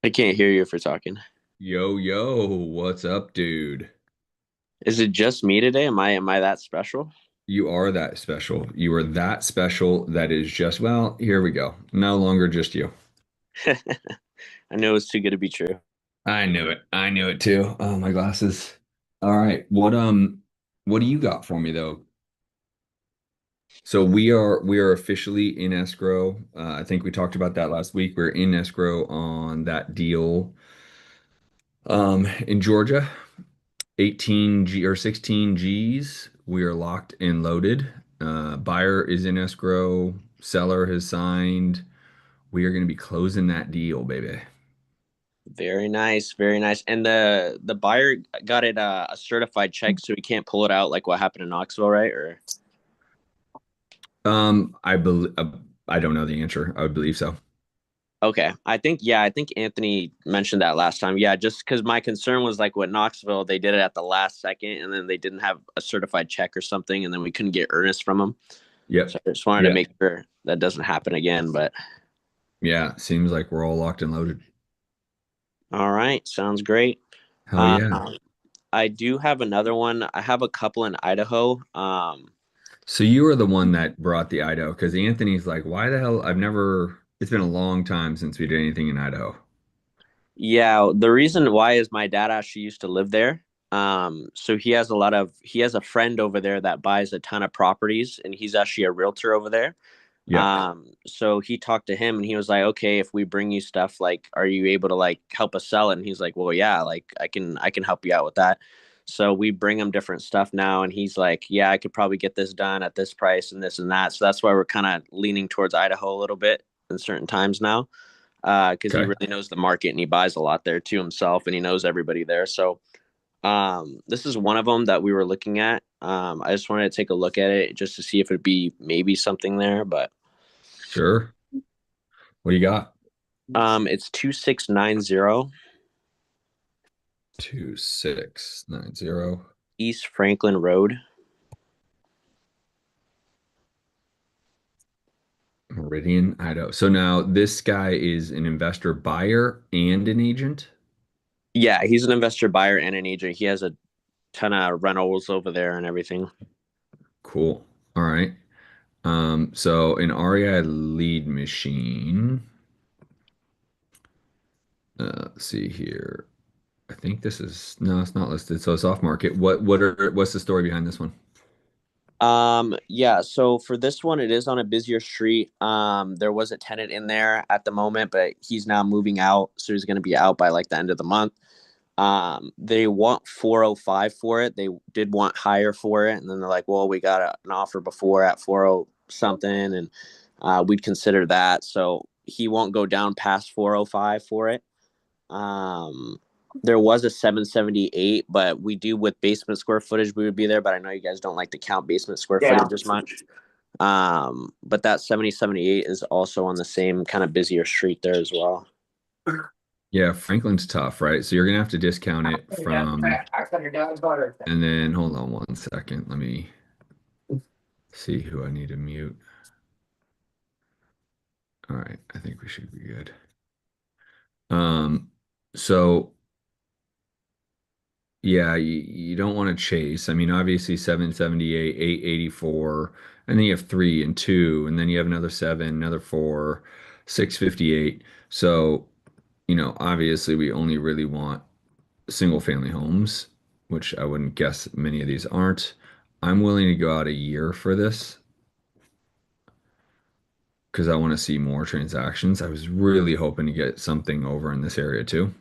I can't hear you if you're talking. Yo, yo, what's up, dude? Is it just me today? Am I that special? You are that special. You are that special that is just, well, here we go. No longer just you. I know it's too good to be true. I knew it. I knew it too. Oh, my glasses. All right. What do you got for me though? So we are officially in escrow. I think we talked about that last week. We're in escrow on that deal in Georgia. 18 G or 16 G's. We are locked and loaded. Buyer is in escrow. Seller has signed. We are going to be closing that deal, baby. Very nice, very nice. And the buyer got it a certified check, so he can't pull it out like what happened in Knoxville, right? Or I believe I don't know the answer. I would believe so. okay, I think Anthony mentioned that last time. Yeah, just because my concern was like with Knoxville, they did it at the last second, and then they didn't have a certified check or something, and then we couldn't get earnest from them. Yep. So I just wanted to Yeah. make sure that doesn't happen again. But Yeah. Seems like we're all locked and loaded. all right, sounds great. Hell Um, yeah. I do have another one. I have a couple in Idaho. So you were the one that brought the Idaho because Anthony's like, why the hell? It's been a long time since we did anything in Idaho. Yeah, the reason why is my dad actually used to live there. So he has a friend over there that buys a ton of properties, and he's actually a realtor over there. Yeah. So he talked to him, and he was like, "Okay, if we bring you stuff, like, are you able to like help us sell it?" And he's like, "Well, yeah, like I can help you out with that." So we bring him different stuff now, and he's like, "Yeah, I could probably get this done at this price and this and that." So that's why we're kind of leaning towards Idaho a little bit in certain times now, because he Okay. really knows the market and he buys a lot there too himself, and he knows everybody there. So this is one of them that we were looking at. I just wanted to take a look at it just to see if it'd be maybe something there, but Sure. What do you got? it's 2690 2690. East Franklin Road. Meridian, Idaho. So now this guy is an investor buyer and an agent. Yeah, he's an investor buyer and an agent. He has a ton of rentals over there and everything. Cool. All right. So an REI lead machine. Let's see here. I think this is no, it's not listed. So it's off market. What's the story behind this one? Yeah, so for this one, it is on a busier street. There was a tenant in there at the moment, but he's now moving out, so he's going to be out by like the end of the month. They want 405 for it. They did want higher for it, and then they're like, "Well, we got an offer before at 40 something, and we'd consider that." So he won't go down past 405 for it. Um, there was a 778, but we do with basement square footage, we would be there. But I know you guys don't like to count basement square footage as much. But that 7078 is also on the same kind of busier street there as well. Yeah, Franklin's tough, right? So you're gonna have to discount it from, and then hold on one second. Let me see who I need to mute. All right, I think we should be good. Um, so yeah, you don't want to chase. I mean, obviously 778, 884, and then you have three and two, and then you have another seven, another four, 658. So, obviously we only really want single family homes, which I wouldn't guess many of these aren't. I'm willing to go out a year for this because I want to see more transactions. I was really hoping to get something over in this area too.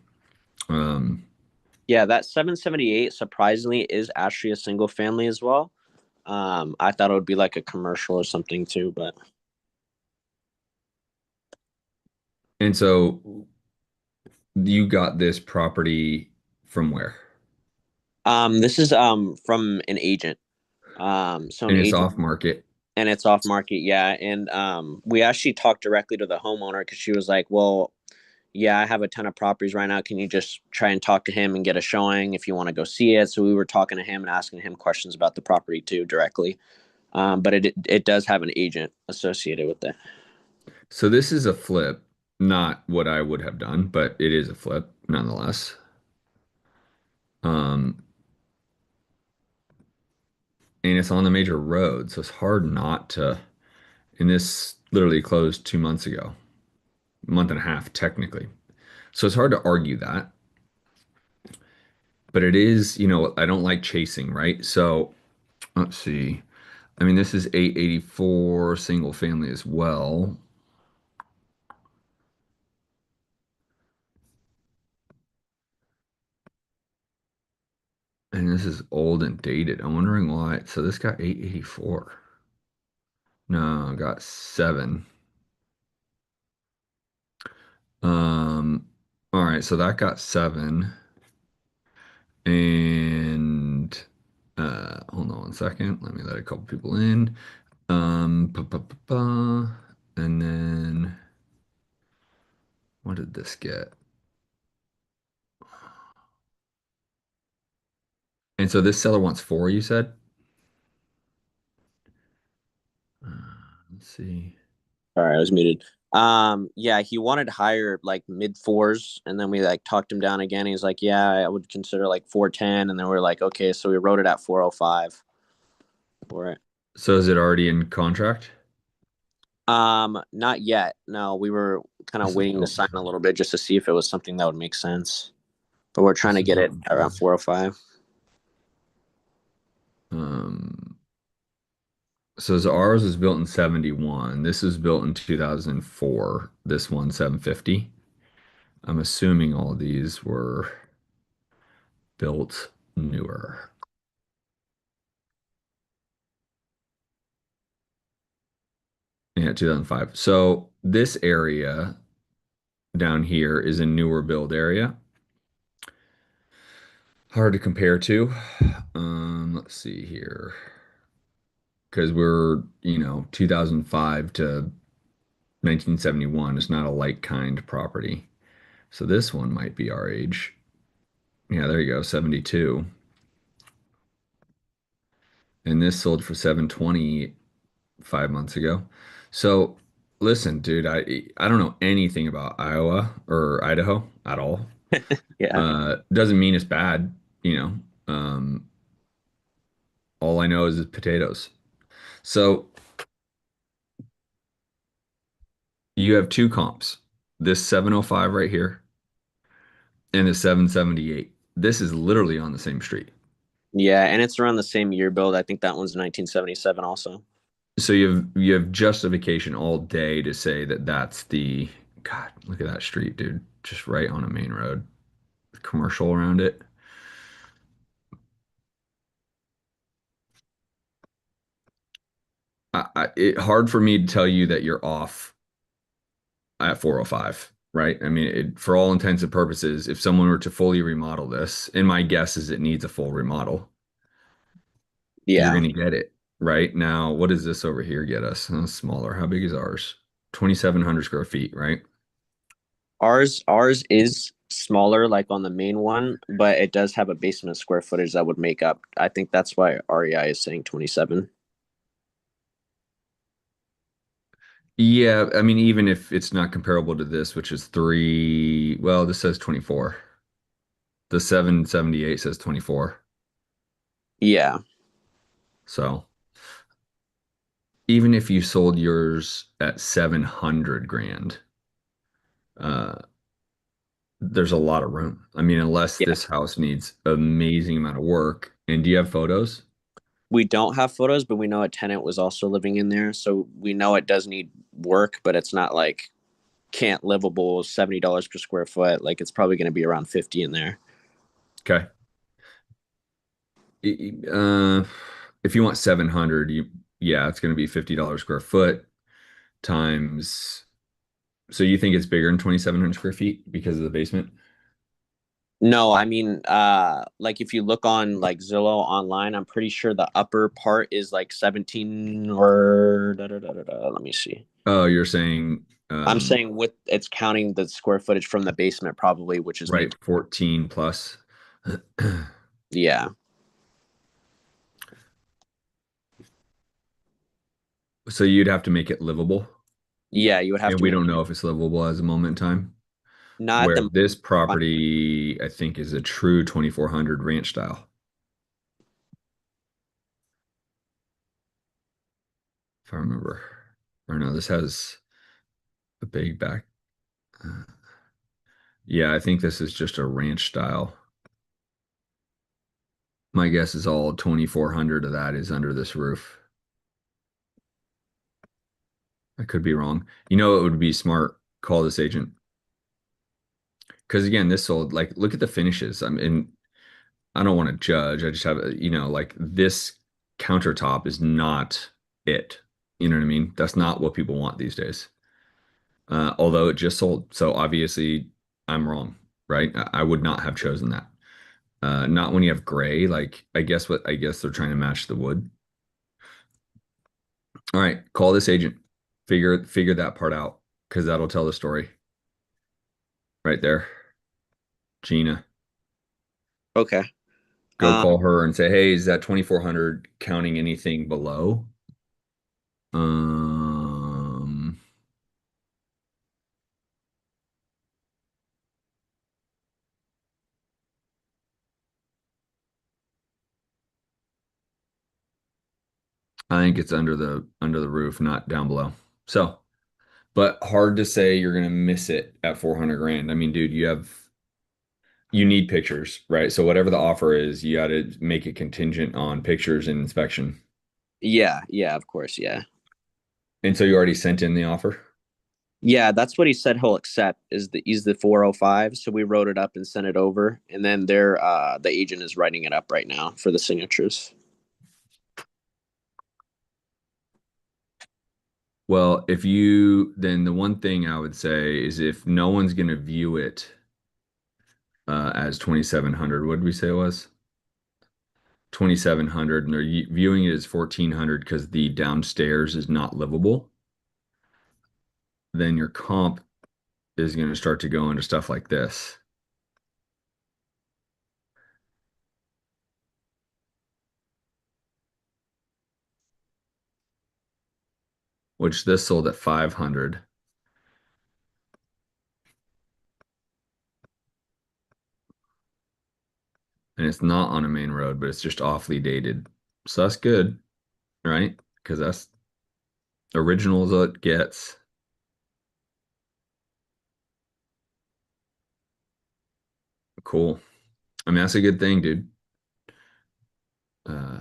Um, Yeah, that 778 surprisingly is actually a single family as well. I thought it would be like a commercial or something too, but and so you got this property from where? this is from an agent. So an And it's agent off market. and it's off market, yeah. And we actually talked directly to the homeowner because she was like, "Well, yeah, I have a ton of properties right now. Can you just try and talk to him and get a showing if you want to go see it?" So we were talking to him and asking him questions about the property too directly. But it does have an agent associated with it. So this is a flip. Not what I would have done, but it is a flip nonetheless. Um, and it's on the major road, so it's hard not to. And this literally closed 2 months ago, a month and a half technically. So it's hard to argue that. But it is, I don't like chasing, right? So let's see. I mean, this is 884 single family as well. And this is old and dated. I'm wondering why. So this got 884. No, I got seven. Um, all right, so that got seven. And hold on 1 second. Let me let a couple people in. Pa, pa, pa, pa. And then what did this get? And so this seller wants four, you said? Uh, let's see. All right, I was muted. Yeah, he wanted higher, like mid fours, and then we like talked him down again. He's like, "Yeah, I would consider like 410," and then we are like, "Okay," so we wrote it at 405 for it. So is it already in contract? Not yet. No, we were kind of This is waiting to built in sign a seven. little bit just to see if it was something that would make sense. But we're trying This to is get built it in around 20. 405. Um, so ours was built in 71. This was built in 2004. This one, 750. I'm assuming all these were built newer. Yeah, 2005. So this area down here is a newer build area. Hard to compare to. Let's see here. Because we're, 2005 to 1971 is not a like kind property. So this one might be our age. Yeah, there you go, 72. And this sold for 720 5 months ago. So listen, dude, I don't know anything about Iowa or Idaho at all. Yeah. Doesn't mean it's bad, you know. Um, all I know is it's potatoes. So you have two comps. This 705 right here and the 778. This is literally on the same street. Yeah, and it's around the same year build. I think that one's 1977 also. So you have justification all day to say that that's the God, look at that street, dude. Just right on a main road. Commercial around it. Hard for me to tell you that you're off at 405, right? I mean, for all intents and purposes, if someone were to fully remodel this, and my guess is it needs a full remodel, you're Yeah. going to get it. Right now, what does this over here get us? Smaller. How big is ours? 2,700 square feet, right? Ours is smaller, like on the main one, but it does have a basement square footage that would make up. I think that's why REI is saying 27. Yeah, I mean, even if it's not comparable to this, which is three, well, this says 24. The 778 says 24. Yeah, So even if you sold yours at 700 grand, uh, there's a lot of room. I mean, unless yeah. this house needs amazing amount of work. And do you have photos? We don't have photos, but we know a tenant was also living in there, so we know it does need work, but it's not like can't livable $70 per square foot. Like it's probably going to be around 50 in there. Okay. Uh, if you want 700, yeah, it's going to be $50 square foot times. So you think it's bigger than 2,700 square feet because of the basement? No, I mean, like if you look on like Zillow online, I'm pretty sure the upper part is like 17 or let me see. Oh, you're saying, I'm saying with it's counting the square footage from the basement probably, which is maybe right, 14 plus. yeah. So you'd have to make it livable. Yeah, you would have And to we make don't know if it's livable as a moment in time. not at Where the this property, I think, is a true 2400 ranch style, if I remember. Or no, this has a big back. uh, Yeah, I think this is just a ranch style. My guess is all 2400 of that is under this roof. I could be wrong. You know, it would be smart. Call this agent. Because again, this sold, like, look at the finishes. I mean, I don't want to judge. I just have, like this countertop is not it. You know what I mean? That's not what people want these days. Although it just sold. So obviously I'm wrong, right? I would not have chosen that. Not when you have gray. Like, I guess they're trying to match the wood. All right, call this agent. Figure that part out because that'll tell the story right there. Gina, okay. go Um, call her and say, hey, is that 2400 counting anything below? Um, I think it's under the roof, not down below. So, but hard to say you're gonna miss it at 400 grand. I mean, dude, you need pictures, right? So whatever the offer is, you got to make it contingent on pictures and inspection. yeah, yeah, of course, yeah. And so you already sent in the offer? Yeah, that's what he said he'll accept is the 405. So we wrote it up and sent it over. And then the agent is writing it up right now for the signatures. Well, then the one thing I would say is if no one's going to view it as 2700, what did we say it was? 2700, and they're viewing it as 1400 because the downstairs is not livable, then your comp is going to start to go into stuff like this, which this sold at 500 and it's not on a main road, but it's just awfully dated. So that's good, right? Because that's original as it gets. Cool. I mean, that's a good thing, dude. Uh,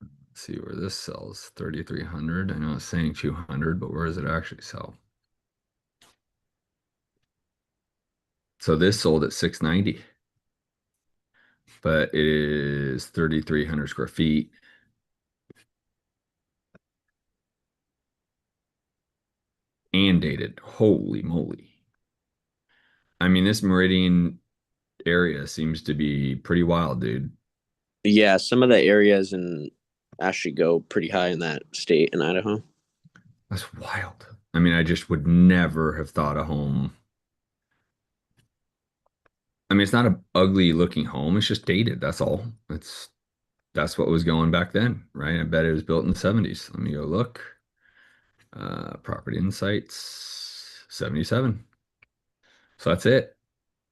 let's see where this sells. 3,300. I know it's saying 200, but where does it actually sell? So this sold at 690, but it is 3,300 square feet and dated. Holy moly. I mean, this Meridian area seems to be pretty wild, dude. Yeah, some of the areas in actually go pretty high in that state in Idaho. That's wild. I mean, I just would never have thought a home. I mean, it's not an ugly looking home. It's just dated. That's all. That's what was going back then, right? I bet it was built in the 70s. Let me go look. Property Insights 77. So that's it.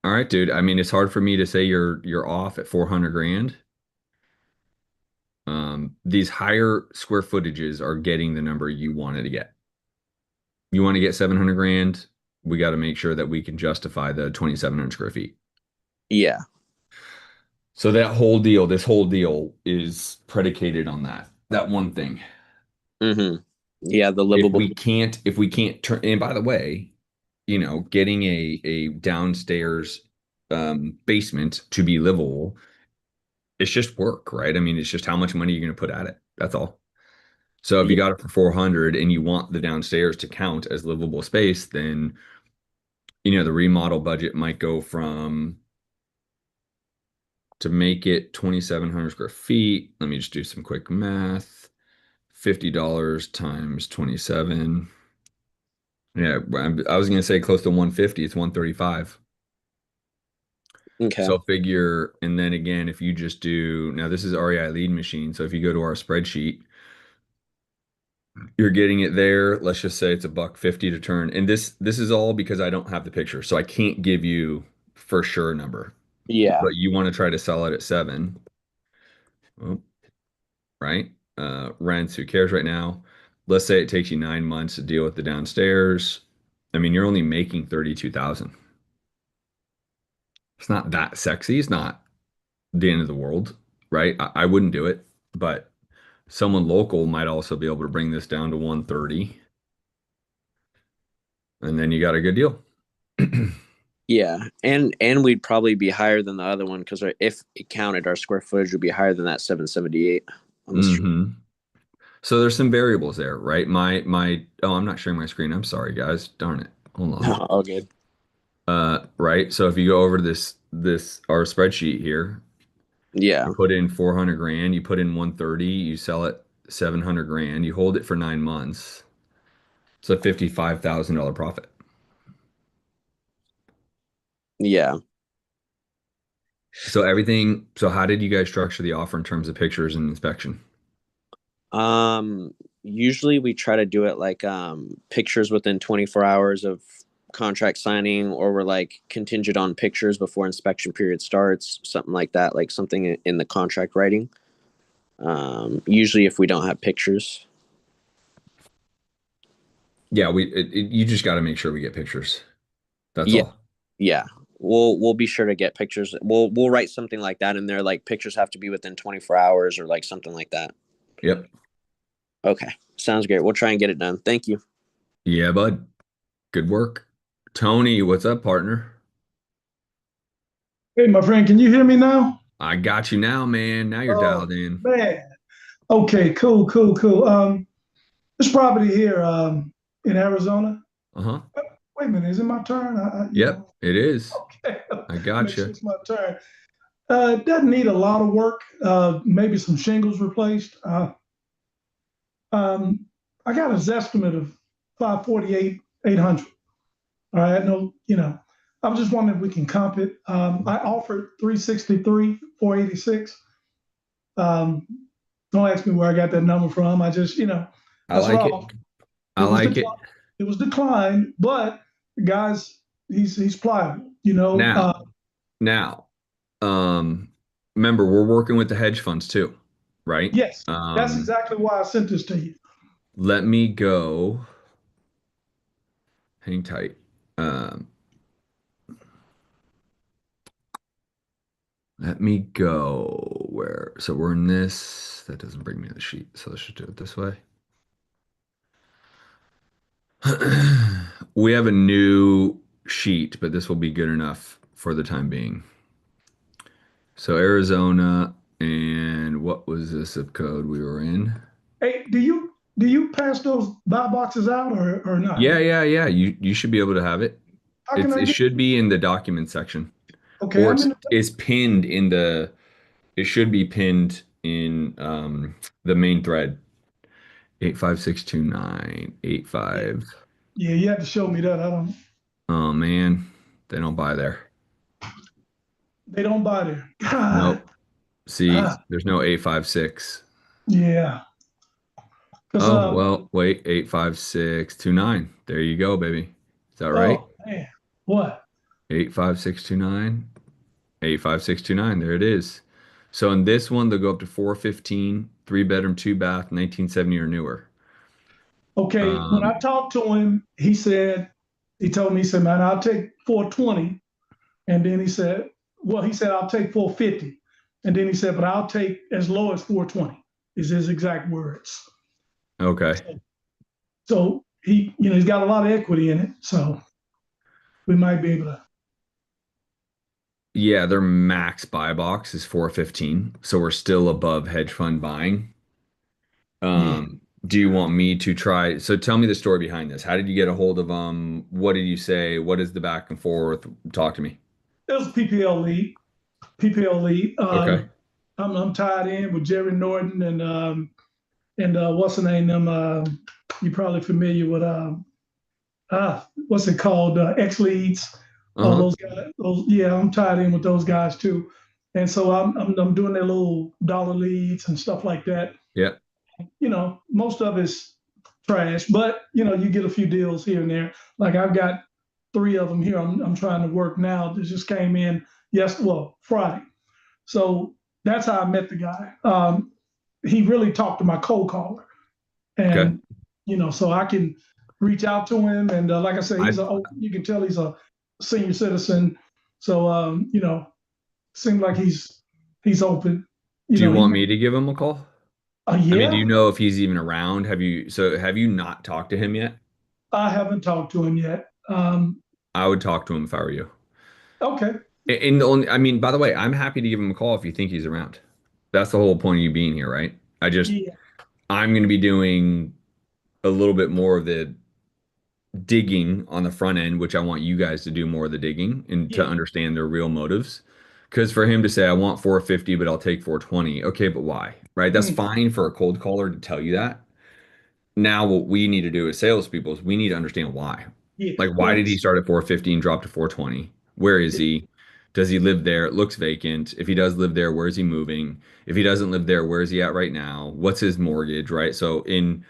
All right, dude. I mean, it's hard for me to say you're off at 400 grand. These higher square footages are getting the number you wanted to get. You want to get 700 grand, we got to make sure that we can justify the 2,700 square feet. Yeah. So that whole deal, this whole deal is predicated on that one thing. Mm-hmm. Yeah, the livable. If we can't turn, and by the way, getting a downstairs basement to be livable, it's just work, right? I mean, it's just how much money you're going to put at it. That's all. So if you Yeah. got it for 400 and you want the downstairs to count as livable space, then the remodel budget might go from to make it 2,700 square feet. Let me just do some quick math. $50 times 27. Yeah, I was gonna say close to 150. It's 135. Okay. So figure, and then again, if you just do, now this is REI lead machine. So if you go to our spreadsheet, you're getting it there. Let's just say it's a buck 50 to turn. And this is all because I don't have the picture. So I can't give you for sure number. Yeah. But you want to try to sell it at 7. Well, right? Rents, who cares right now? Let's say it takes you 9 months to deal with the downstairs. I mean, you're only making 32,000. It's not that sexy. It's not the end of the world, right? I wouldn't do it, but someone local might also be able to bring this down to 130, and then you got a good deal. Yeah. And we'd probably be higher than the other one because if it counted, our square footage would be higher than that 778 on the street. hmm So there's some variables there, right? Oh, I'm not sharing my screen. I'm sorry, guys. Darn it. Hold on. All good. Right. So if you go over to this our spreadsheet here, Yeah. you put in 400 grand, you put in 130, you sell it 700 grand, you hold it for 9 months. It's a $55,000 profit. Yeah. So how did you guys structure the offer in terms of pictures and inspection? Um, Usually we try to do it like pictures within 24 hours of contract signing, or we're like contingent on pictures before inspection period starts, something like that, like something in the contract writing. Usually if we don't have pictures. Yeah, you just got to make sure we get pictures. That's Yeah, all. yeah. We'll be sure to get pictures. We'll write something like that in there, like pictures have to be within 24 hours or like something like that. Yep. Okay. Sounds great. We'll try and get it done. Thank you. Yeah, bud. Good work. Tony, what's up, partner? Hey, my friend, can you hear me now? I got you now, man. Now you're Oh, dialed in. man. Okay, cool, cool, cool. This property here in Arizona. Uh-huh. Wait a minute, is it my turn? Yep, it is. Okay, I make got sure you. it's my turn. It doesn't need a lot of work. Maybe some shingles replaced. Um, I got an estimate of 548, 800. All right, no, I was just wondering if we can comp it. I offered 363, 486. Um, don't ask me where I got that number from. I just, I that's what I like it. offered. I It was like declined. it. It was declined, but the guy's he's pliable. Now, now, um, remember we're working with the hedge funds too, right? Yes, that's exactly why I sent this to you. Let me go. Hang tight. Um, Let me go where, so we're in this. That doesn't bring me to the sheet, so let's just do it this way. We have a new sheet, but this will be good enough for the time being. So Arizona, and what was the zip code we were in? Hey, do you pass those buy boxes out or not? Yeah. You should be able to have it. How can I It get? should be in the document section, Okay, or I'm in. it's pinned in the. It should be pinned in the main thread. 85629 eight Yeah, five. yeah. You have to show me that. I don't. Oh man, they don't buy there. They don't buy there. God. Nope. See, Ah, there's no 856. yeah. Because Oh, well, wait, 85629. There you go, baby. Is that right? oh man, what? 85629. 85629. There it is. So in this one, they'll go up to 415, 3 bedroom, 2 bath, 1970 or newer. Okay, when I Um, talked to him, he told me, he said, man, I'll take 420. And then he said, well, he said, I'll take 450. And then he said, but I'll take as low as 420, is his exact words. okay. So he's got a lot of equity in it. So we might be able to. Yeah, their max buy box is 415. So we're still above hedge fund buying. Yeah. Do you want me to try? So tell me the story behind this. How did you get a hold of them? What did you say? What is the back and forth? Talk to me. It was a PPL lead. PPL lead. Okay. I'm tied in with Jerry Norton and what's the name? Them you're probably familiar with what's it called? X leads. Uh-huh. Those guys, yeah, I'm tied in with those guys too. And so I'm doing their little dollar leads and stuff like that. Yeah. Most of it's trash, but you get a few deals here and there. Like I've got three of them here. I'm trying to work now. That just came in Friday. So that's how I met the guy. He really talked to my cold caller, Okay. and so I can reach out to him. And like I said, I you can tell he's a senior citizen. So seems like he's open. Do you He want me to give him a call? I mean, do you yeah. know if he's even around? Have you not talked to him yet? I haven't talked to him yet. I would talk to him if I were you. Okay. And the only, I mean, by the way, I'm happy to give him a call if you think he's around. That's the whole point of you being here, right? Yeah. I'm going to be doing a little bit more of the digging on the front end, which I want you guys to do more of the digging and to Yeah. understand their real motives. Because for him to say, I want 450, but I'll take 420. Okay, but why? Right? That's Mm, fine for a cold caller to tell you that. Now, what we need to do as salespeople is we need to understand why. yeah. Like, why Well, did he start at 450 and drop to 420? Where is he? Does he live there? It looks vacant. If he does live there, where is he moving? If he doesn't live there, where is he at right now? What's his mortgage, right? So in,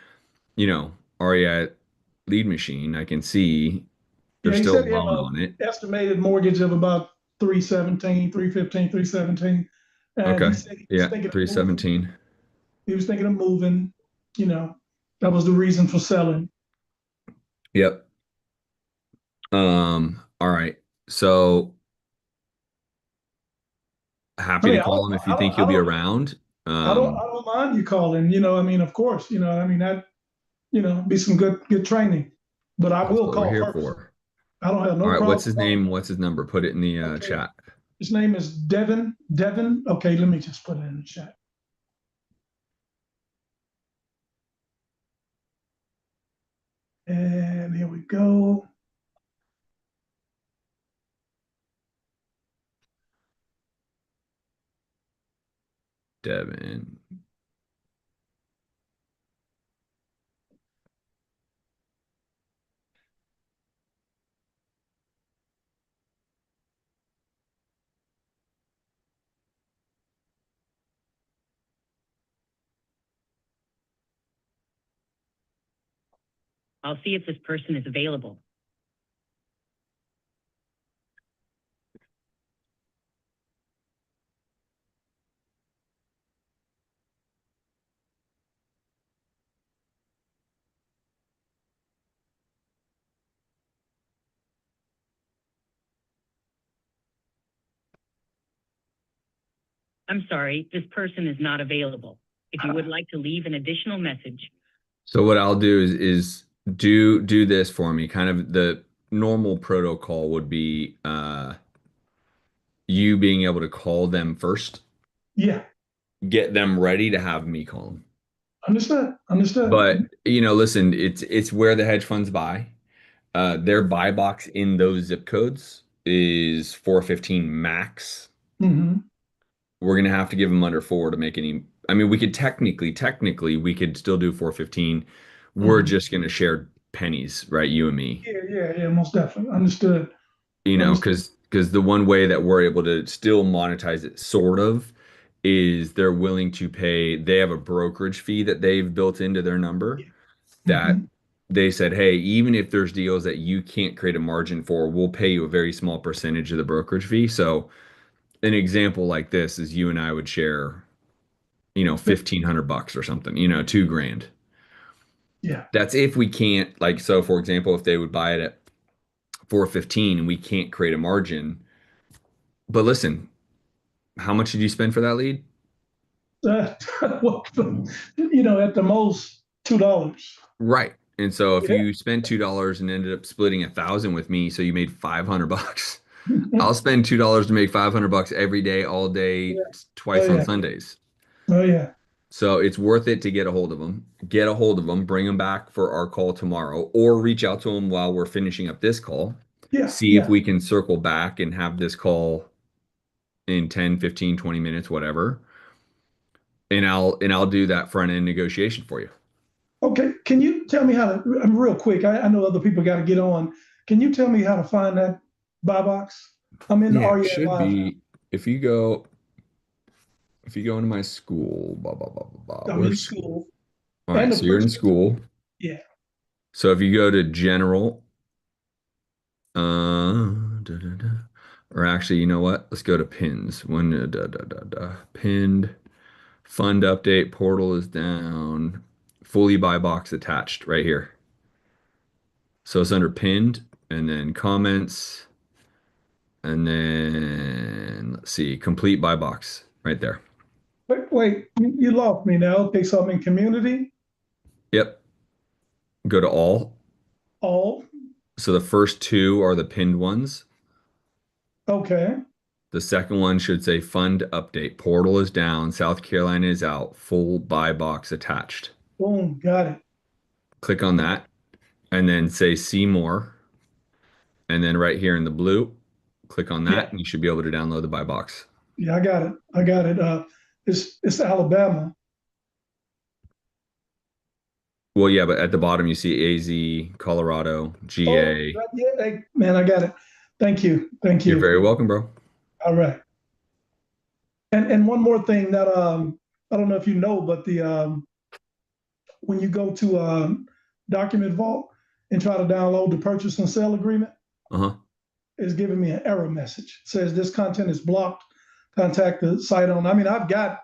you know, Aria lead machine, I can see yeah, there's he still a said he had loan a on it. estimated mortgage of about 317, 315, 317. And he Okay. said he was Yeah, thinking of moving. 317. He was thinking of moving, you know. That was the reason for selling. Yep. All right. So I happy mean, to I don't call him if you I don't think I he'll be don't around. I don't mind you calling, I mean, of course, I mean that, be some good training. But I That's will what we're call here first. for. I don't have All no right, what's problem his calling. name? What's his number? Put it in the Okay. chat. His name is Devin. Devin. Okay, let me just put it in the chat. And here we go. Devin. I'll see if this person is available. I'm sorry, this person is not available. If you would like to leave an additional message. So what I'll do is do this for me. Kind of the normal protocol would be you being able to call them first, Yeah, get them ready to have me call them. understood. Understood. But listen, it's where the hedge funds buy. Their buy box in those zip codes is 415 max. Hmm. We're gonna have to give them under four to make any. I mean, we could technically, we could still do 415. We're Hmm. just gonna share pennies, right? You and me. Yeah, most definitely. Understood. Understood. Because the one way that we're able to still monetize it, sort of, is they're willing to pay. They have a brokerage fee that they've built into their number that Hmm. they said, hey, even if there's deals that you can't create a margin for, we'll pay you a very small percentage of the brokerage fee. So an example like this is you and I would share, 1,500 bucks or something, 2 grand. Yeah. That's if we can't, like, so for example, if they would buy it at 415 and we can't create a margin. But listen, how much did you spend for that lead? Uh, well, at the most $2. Right. And so if Yeah. you spent $2 and ended up splitting 1,000 with me, so you made 500 bucks. I'll spend $2 to make 500 bucks every day, all day, Yeah. Oh twice on yeah. Sundays. Oh yeah. So it's worth it to get a hold of them. Get a hold of them, bring them back for our call tomorrow, or reach out to them while we're finishing up this call. Yeah. See if Yeah. we can circle back and have this call in 10, 15, 20 minutes, whatever. And I'll do that front end negotiation for you. Okay. Can you tell me how to? Real quick. I know other people got to get on. Can you tell me how to find that? buy box? I'm in the Yeah, it REA should Advisor. be if you go if you go into my school, blah blah blah blah blah. I'm in Where's school? school All and right, the so you're in purchase. school. Yeah. So if you go to general, da, da, da. Or actually, you know what? Let's go to pins. Pinned fund update portal is down. Fully buy box attached right here. So it's under pinned and then comments and then let's see, complete buy box right there. Wait, you lost me now. Okay, so I'm in community, Yep. Go to all. all. So the first two are the pinned ones. Okay, The second one should say fund update. Portal is down. South Carolina is out. Full buy box attached. boom, got it. Click on that and then say see more. And then right here in the blue, click on Yeah, that and you should be able to download the buy box. yeah, I got it. I got it. It's Alabama. Well, yeah, but at the bottom you see AZ, Colorado, Oh, GA. yeah, hey, man, I got it. Thank you, thank You're you. very welcome, bro. All right. And one more thing that I don't know if you know, but the when you go to Document Vault and try to download the purchase and sale agreement, Uh-huh. it's giving me an error message. It says this content is blocked. Contact the site on. I mean, I've got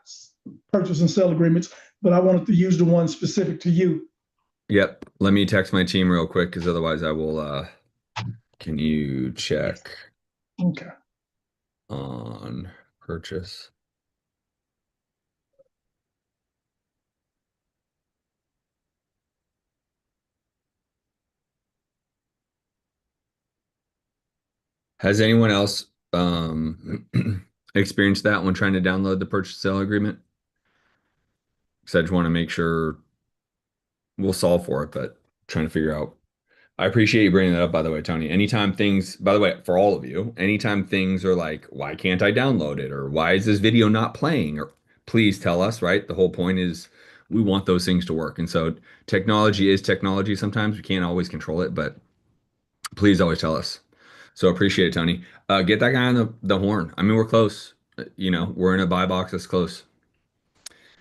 purchase and sale agreements, but I wanted to use the one specific to you. Yep. Let me text my team real quick because otherwise I will can you Yes. check Okay. on purchase? Has anyone else experienced that when trying to download the purchase sale agreement? Because I just want to make sure we'll solve for it, but trying to figure out. I appreciate you bringing that up, by the way, Tony. Anytime things, by the way, for all of you, anytime things are like, why can't I download it? Or why is this video not playing? Or please tell us, right? The whole point is we want those things to work. And so technology is technology sometimes. We can't always control it, but please always tell us. So appreciate it, Tony. Get that guy on the horn. I mean, we're close. You know, we're in a buy box that's close.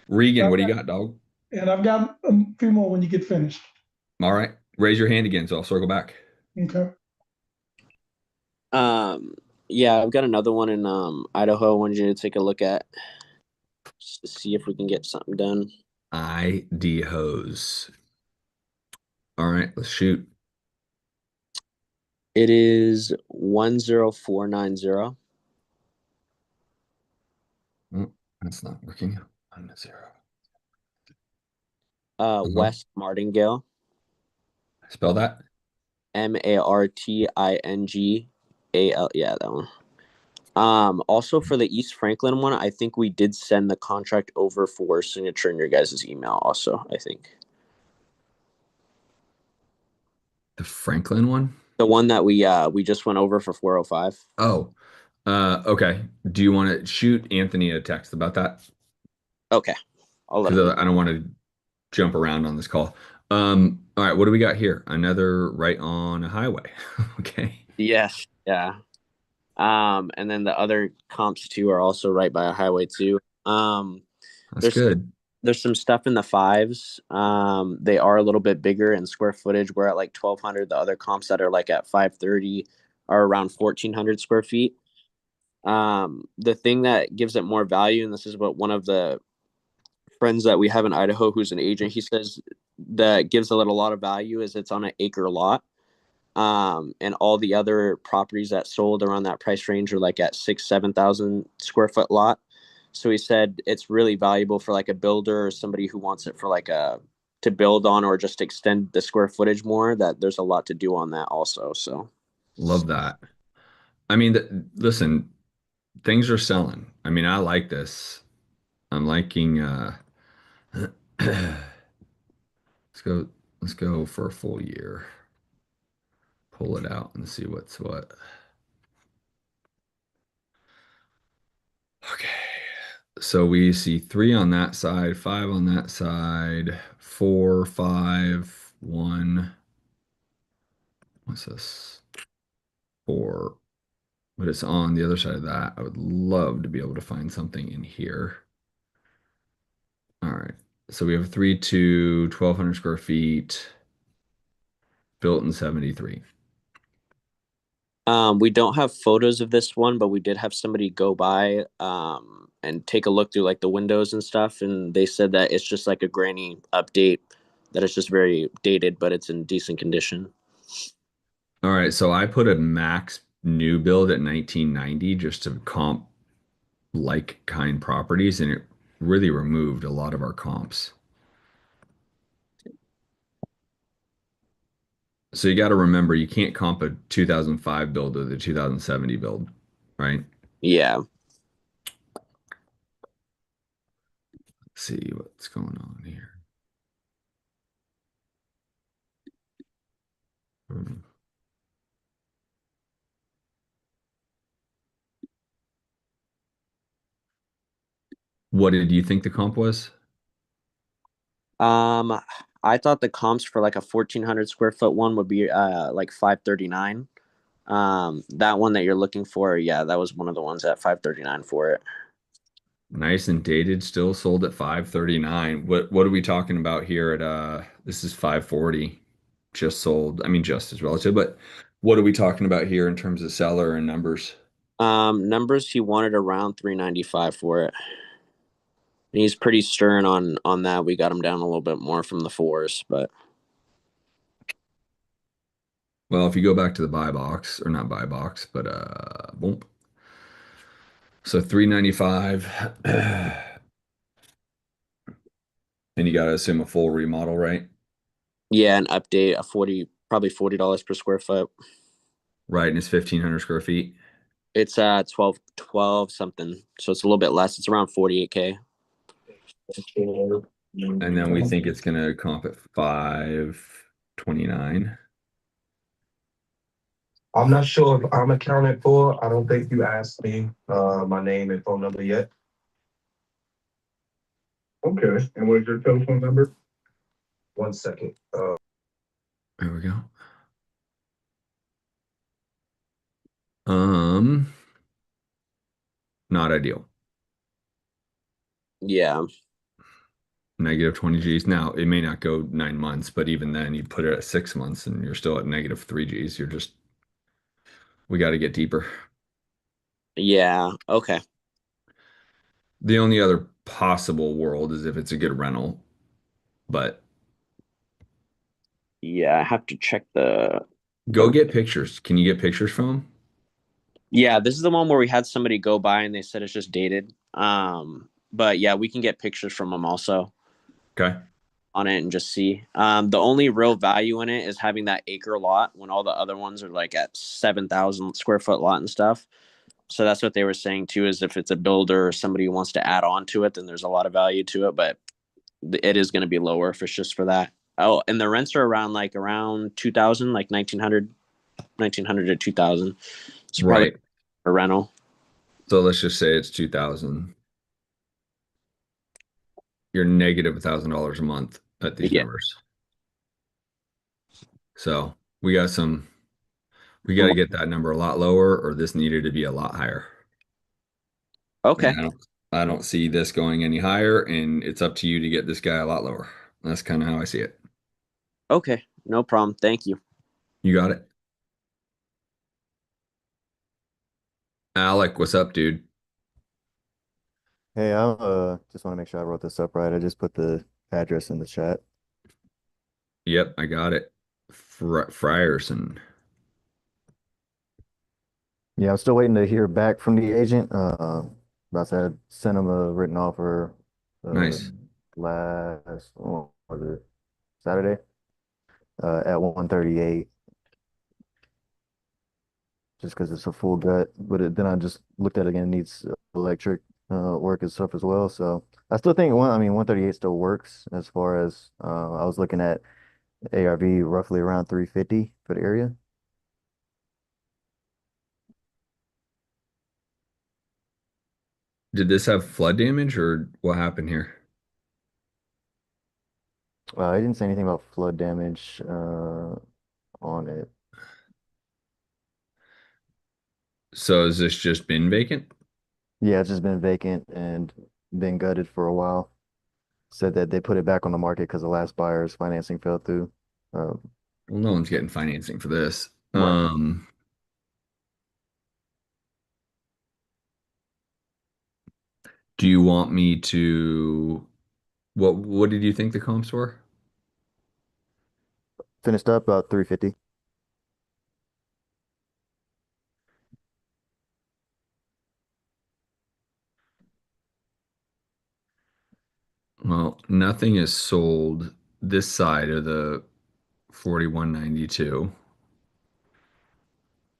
Regan, what do you got, dog? And I've got a few more when you get finished. All right. Raise your hand again, so I'll circle back. Okay. Um, yeah, I've got another one in Idaho. I wanted you to take a look at just to see if we can get something done. ID hose. All right, let's shoot. It is 10490. Oh, that's not working. I'm at 0. Uh-huh. West Martingale, Spell that. Martingal. Yeah, that one. Also for the East Franklin one, I think we did send the contract over for signature in your guys' email also, I think. The Franklin one? The one that we just went over for 405. Oh, okay. Do you want to shoot Anthony a text about that? Okay. I'll let Because him know. I don't want to jump around on this call. All right, what do we got here? Another right on a highway. Okay. Yes. Yeah. And then the other comps too are also right by a highway too. That's There's good. there's some stuff in the fives. They are a little bit bigger in square footage. We're at like 1,200. The other comps that are like at 530 are around 1,400 square feet. The thing that gives it more value, and this is what one of the friends that we have in Idaho who's an agent, he says that gives it a lot of value is it's on an acre lot. And all the other properties that sold around that price range are like at 6,000-7,000 square foot lot. So he said it's really valuable for like a builder or somebody who wants it for like a to build on or just extend the square footage more. That there's a lot to do on that also. So Love that. I mean, listen, things are selling. I mean, I like this. I'm liking let's go let's go for a full year. Pull it out and see what's what. Okay. So we see 3 on that side, 5 on that side, 4, 5, 1. What's this? 4. but it's on the other side of that. I would love to be able to find something in here. All right. So we have 1200 square feet, built in 73. We don't have photos of this one, but we did have somebody go by and take a look through like the windows and stuff, and they said that it's just like a granny update, that it's just very dated, but it's in decent condition. All right. So I put a max new build at 1990 just to comp like kind properties, and it really removed a lot of our comps. So you got to remember, you can't comp a 2005 build with a 2070 build, right? Yeah. Let's see what's going on here. Hmm. What did you think the comp was? Um, I thought the comps for like a 1,400 square foot one would be like 539. That one that you're looking for, yeah, that was one of the ones at 539 for it. Nice and dated, still sold at 539. What are we talking about here at this is 540 just sold. I mean just as relative, but what are we talking about here in terms of seller and numbers? Numbers, he wanted around 395 for it. And he's pretty stern on that. We got him down a little bit more from the fours, but Well, if you go back to the buy box, or not buy box, but boom. So 395. And you got to assume a full remodel, right? yeah, an update, a 40, probably $40 per square foot. Right, and it's 1,500 square feet. It's 12 something. So it's a little bit less. It's around 48K. And then we think it's gonna comp at 529. I'm not sure if I'm accounted for. I don't think you asked me my name and phone number yet. Okay, and what's your telephone number? One second. There we go. Um, Not ideal. Yeah. Negative 20 Gs. Now, it may not go 9 months, but even then, you put it at 6 months and you're still at negative 3 Gs. We got to get deeper. Yeah. Okay. The only other possible world is if it's a good rental, but Yeah, I have to check go the get pictures. Can you get pictures from them? Yeah, this is the one where we had somebody go by and they said it's just dated. But yeah, we can get pictures from them also Okay. on it and just see. The only real value in it is having that acre lot when all the other ones are like at 7,000 square foot lot and stuff. So that's what they were saying too, is if it's a builder or somebody who wants to add on to it, then there's a lot of value to it, but it is going to be lower if it's just for that. Oh, and the rents are around 2,000, like 1,900 to 2,000. So probably Right. a rental. So let's just say it's 2,000. You're negative $1,000 a month at these Yeah. numbers. So we got to get that number a lot lower, or this needed to be a lot higher. And Okay. I don't see this going any higher, and it's up to you to get this guy a lot lower. That's kind of how I see it. Okay. No problem. Thank you. You got it. Alec, what's up, dude? Hey, I just want to make sure I wrote this up right. I just put the address in the chat. Yep, I got it. Frierson. Yeah, I'm still waiting to hear back from the agent. About to send him a written offer uh Nice. what was it, Saturday? At 138, just because it's a full gut. But then I just looked at it again, it needs electric work and stuff as well. So I still think 138 still works as far as I was looking at ARV roughly around 350 for the area. Did this have flood damage or what happened here? I didn't say anything about flood damage on it. So has this just been vacant? Yeah, it's just been vacant and been gutted for a while. Said that they put it back on the market because the last buyer's financing fell through. Um, Well, no one's getting financing for this. right. Do you want me to what did you think the comps were? Finished up about 350. Well, nothing is sold this side of the 4192.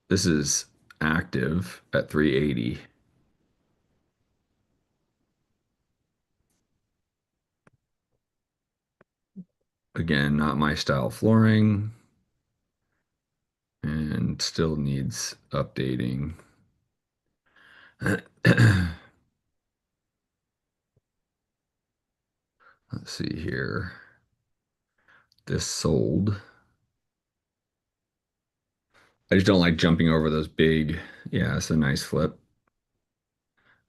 This is active at 380. Again, not my style flooring and still needs updating. Let's see here. This sold. I just don't like jumping over those big, yeah, it's a nice flip.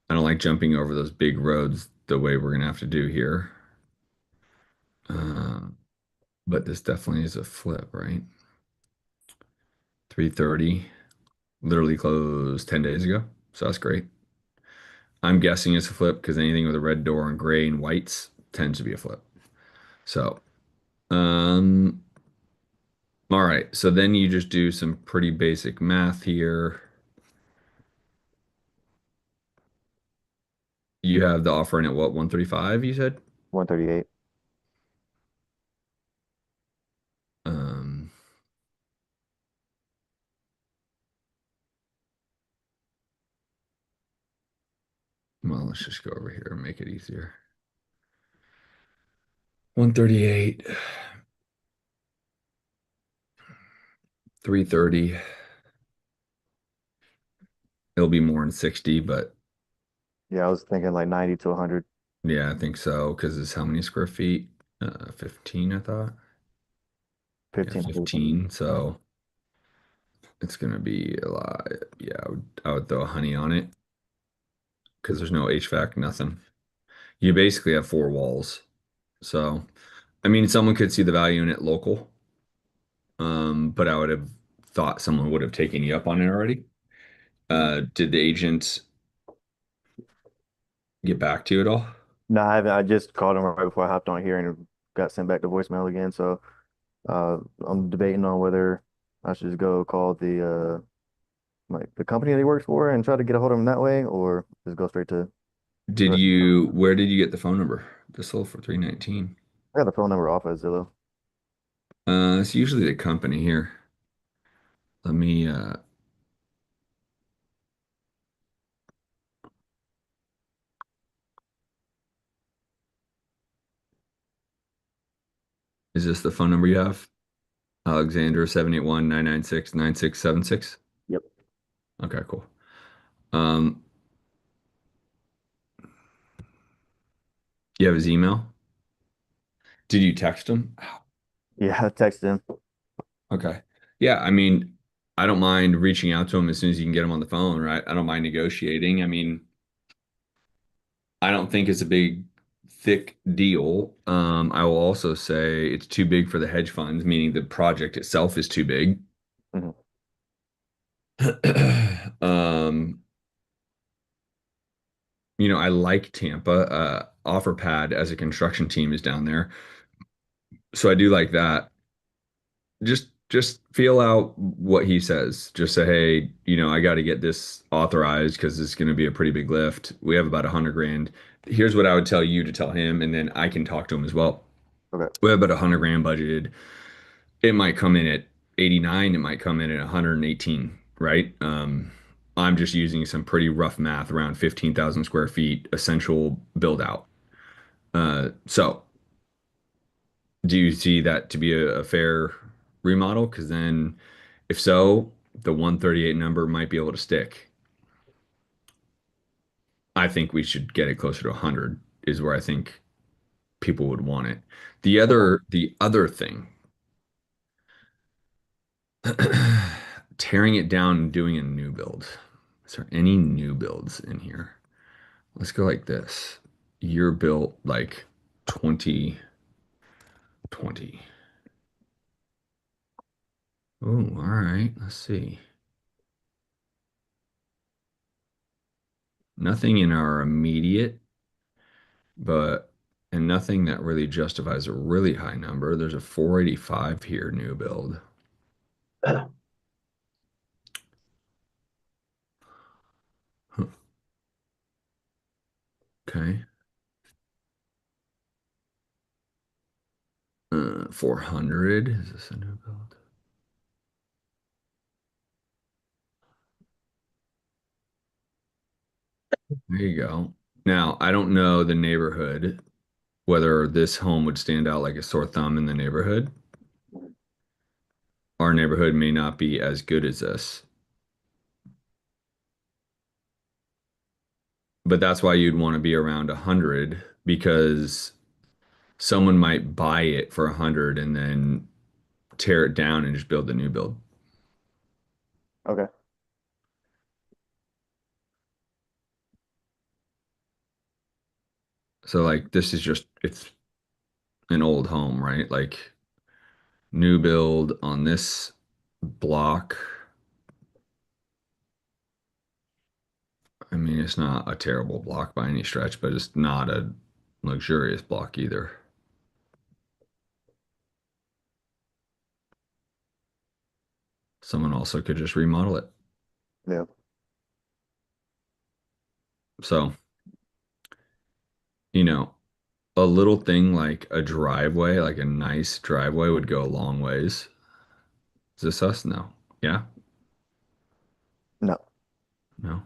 I don't like jumping over those big roads the way we're gonna have to do here. Uh, but this definitely is a flip, right? 330, literally closed 10 days ago. So that's great. I'm guessing it's a flip because anything with a red door and gray and whites tends to be a flip. So, um, all right. So then you just do some pretty basic math here. You have the offer in at what, 135, you said? 138. Um, well, let's just go over here and make it easier. 138, 330. It'll be more than 60, but Yeah, I was thinking like 90 to 100. yeah, I think so because it's how many square feet? 15, I thought. Yeah, 1500. 15. So it's gonna be a lot. Yeah, I would throw a honey on it because there's no HVAC, nothing. You basically have four walls. So, I mean, someone could see the value in it local, but I would have thought someone would have taken you up on it already. Did the agent get back to you at all? No, I haven't. I just called him right before I hopped on here and got sent back to voicemail again. So I'm debating on whether I should just go call like the company that he works for and try to get a hold of him that way, or just go straight to. Where did you get the phone number? This sold for 319. I got the phone number off of Zillow. It's usually the company here. Let me, is this the phone number you have? Alexander 781-996-9676. Yep. Okay, cool. Um, you have his email? Did you text him? Yeah, I texted him. Okay. Yeah, I mean, I don't mind reaching out to him as soon as you can get him on the phone, right? I don't mind negotiating. I mean, I don't think it's a big, thick deal. I will also say it's too big for the hedge funds, meaning the project itself is too big. Mhm. Um, I like Tampa. OfferPad as a construction team is down there. So I do like that. Just feel out what he says. Just say, hey, I got to get this authorized because it's going to be a pretty big lift. We have about 100 grand. Here's what I would tell you to tell him, and then I can talk to him as well. Okay. We have about 100 grand budgeted. It might come in at 89. It might come in at 118, right? I'm just using some pretty rough math around 15,000 square feet, essential build out. So do you see that to be a fair remodel? Because then, if so, the 138 number might be able to stick. I think we should get it closer to 100 is where I think people would want it. The Okay. other the other thing, tearing it down and doing a new build. Is there any new builds in here? Let's go like this. Year built like 2020. Oh, all right. Let's see. Nothing in our immediate, but and nothing that really justifies a really high number. There's a 485 here, new build. Huh. Okay. 400. Is this a new build? There you go. Now, I don't know the neighborhood, whether this home would stand out like a sore thumb in the neighborhood. Our neighborhood may not be as good as this, but that's why you'd want to be around 100 because someone might buy it for 100 and then tear it down and just build a new build. Okay. So like this is just it's an old home, right? Like new build on this block. I mean, it's not a terrible block by any stretch, but it's not a luxurious block either. Someone also could just remodel it. Yeah. So, you know, a little thing like a driveway, like a nice driveway would go a long ways. Is this us? No. Yeah? No. No.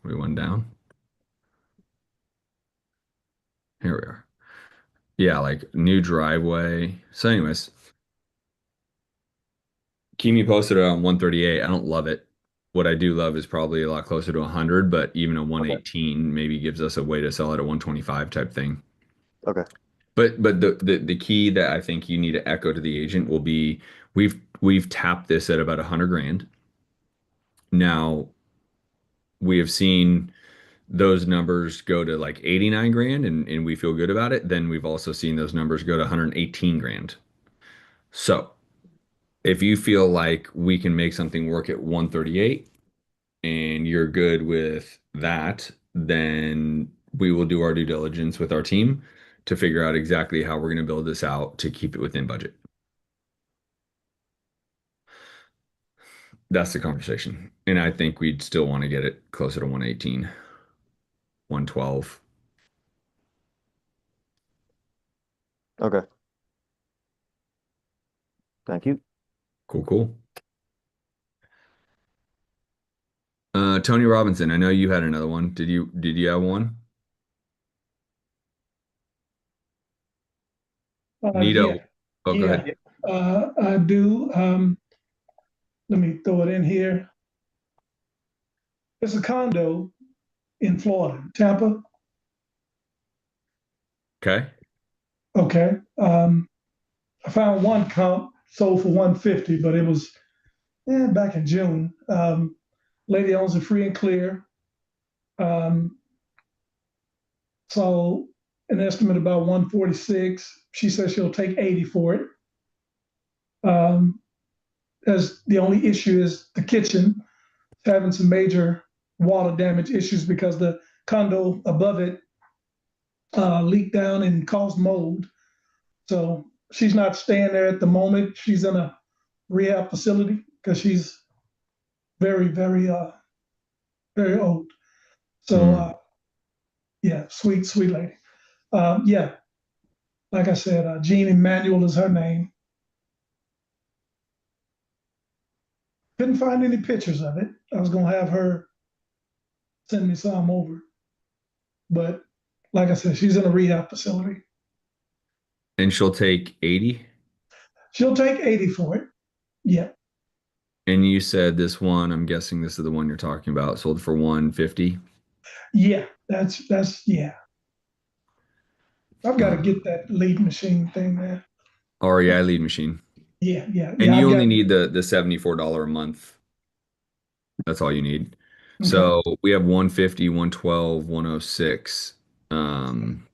We went down. Here we are. Yeah, like new driveway. So, anyways, keep me posted on 138. I don't love it. What I do love is probably a lot closer to 100, but even a Okay. 118 maybe gives us a way to sell it at 125 type thing. Okay. But the key that I think you need to echo to the agent will be we've tapped this at about 100 grand. Now we have seen those numbers go to like 89 grand and we feel good about it. Then we've also seen those numbers go to 118 grand. So if you feel like we can make something work at 138 and you're good with that, then we will do our due diligence with our team to figure out exactly how we're going to build this out to keep it within budget. That's the conversation. And I think we'd still want to get it closer to 118, 112. Okay. Thank you. Cool, cool. Tony Robinson, I know you had another one. Did you have one? Yeah, Nito. Oh, go yeah, ahead. I do. Let me throw it in here. It's a condo in Florida, Tampa. Okay. Okay. I found one comp sold for 150, but it was back in June. Lady owns it free and clear. Um, so an estimate about 146. She says she'll take 80 for it. As the only issue is the kitchen having some major water damage issues because the condo above it leaked down and caused mold. So she's not staying there at the moment. She's in a rehab facility because she's very, very old. So Hmm. yeah, sweet, sweet lady. Yeah, like I said, Jean Emmanuel is her name. Couldn't find any pictures of it. I was gonna have her send me some over, but like I said, she's in a rehab facility. And she'll take 80. She'll take 80 for it. Yeah, And you said this one, I'm guessing this is the one you're talking about, sold for 150. yeah. That's yeah. I've got to Uh, get that lead machine thing, man. REI lead machine. Yeah, yeah, And yeah. you I've only got need the $74 a month. That's all you need. Okay. So we have 150, 112, 106. Um,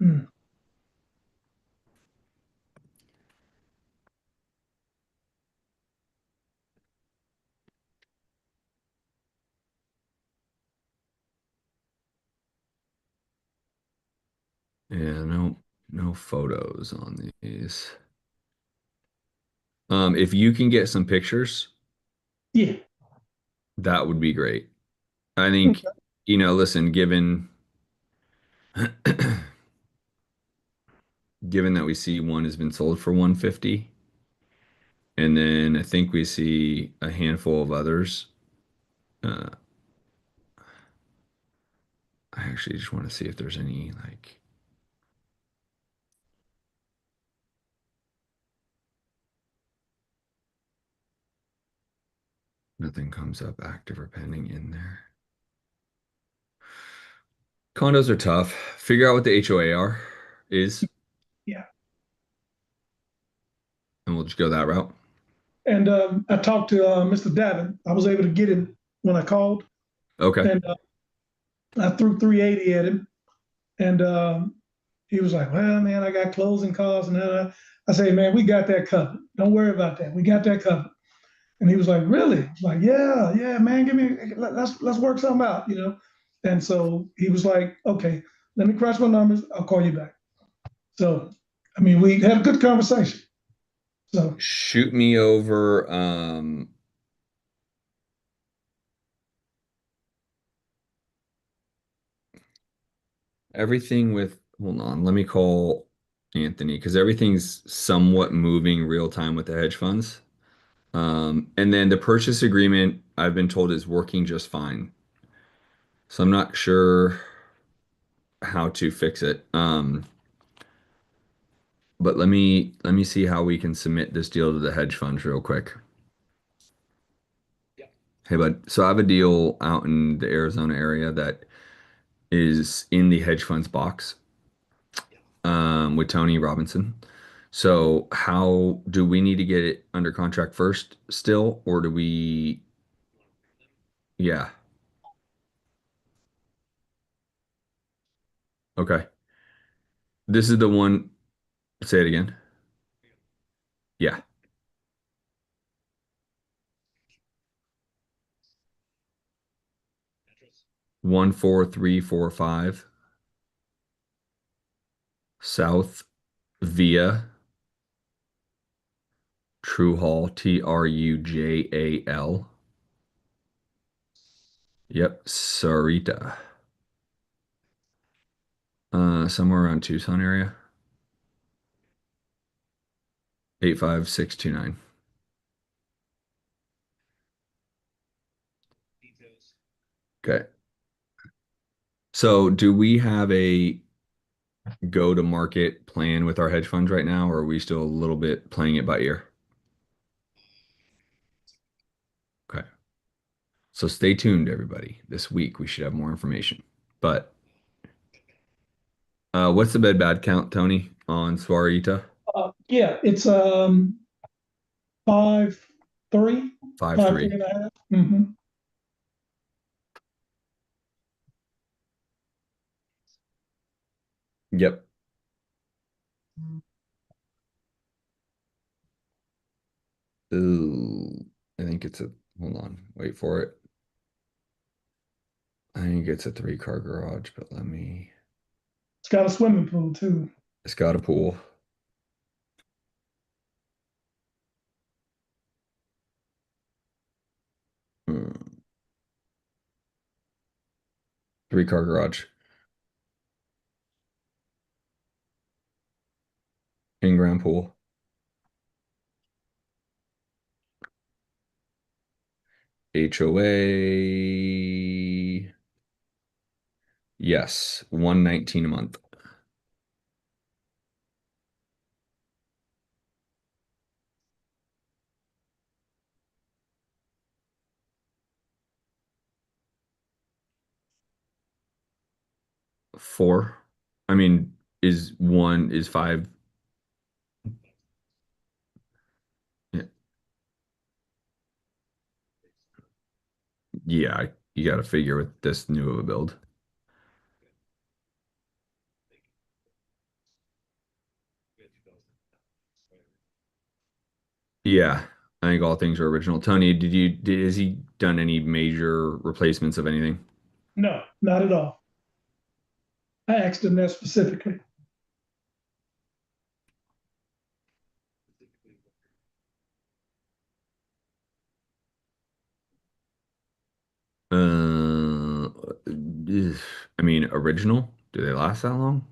Mm. yeah, no photos on these. If you can get some pictures, Yeah. that would be great. I think, Okay. listen, given that we see one has been sold for 150, and then I think we see a handful of others. Uh, I actually just want to see if there's any like nothing comes up active or pending in there. Condos are tough. Figure out what the HOA is, Yeah. and we'll just go that route. And I talked to Mr. Davin. I was able to get him when I called, Okay. and I threw 380 at him, and he was like, "Well, man, I got closing costs," and I say, "Man, we got that covered. Don't worry about that. We got that covered." And he was like, "Really?" I was like, "Yeah, yeah, man. Let's work something out, you know." And so he was like, "Okay, let me crunch my numbers. I'll call you back." So, I mean, we had a good conversation. So, Shoot me over everything with, hold on, let me call Anthony because everything's somewhat moving real time with the hedge funds. And then the purchase agreement I've been told is working just fine. So I'm not sure how to fix it. But let me see how we can submit this deal to the hedge funds real quick. Hey bud, so I have a deal out in the Arizona area that is in the hedge funds box with Tony Robinson. So how do we need to get it under contract first still, or do we? Yeah. Okay. This is the one. Say it again. Yeah. 14345 South Via True Hall, Trujal. Yep, Sarita. Somewhere around Tucson area. 85629. Okay. So do we have a go to market plan with our hedge funds right now, or are we still a little bit playing it by ear? Okay. So stay tuned, everybody. This week we should have more information. But what's the bed bad count, Tony, on Swarita? yeah, it's 5-3, 5-3. and a half. Mm-hmm. Yep. Ooh, I think it's a, hold on, wait for it. I think it's a 3-car garage, but let me, It's got a swimming pool too. it's got a pool. Hmm. 3-car garage. In-ground pool. HOA. Yes, 119 a month. Four. I mean, is five. Yeah. Yeah, you got to figure with this new of a build. Yeah, I think all things are original. Tony, has he done any major replacements of anything? No, not at all. I asked him that specifically. Uh, I mean, original? Do they last that long?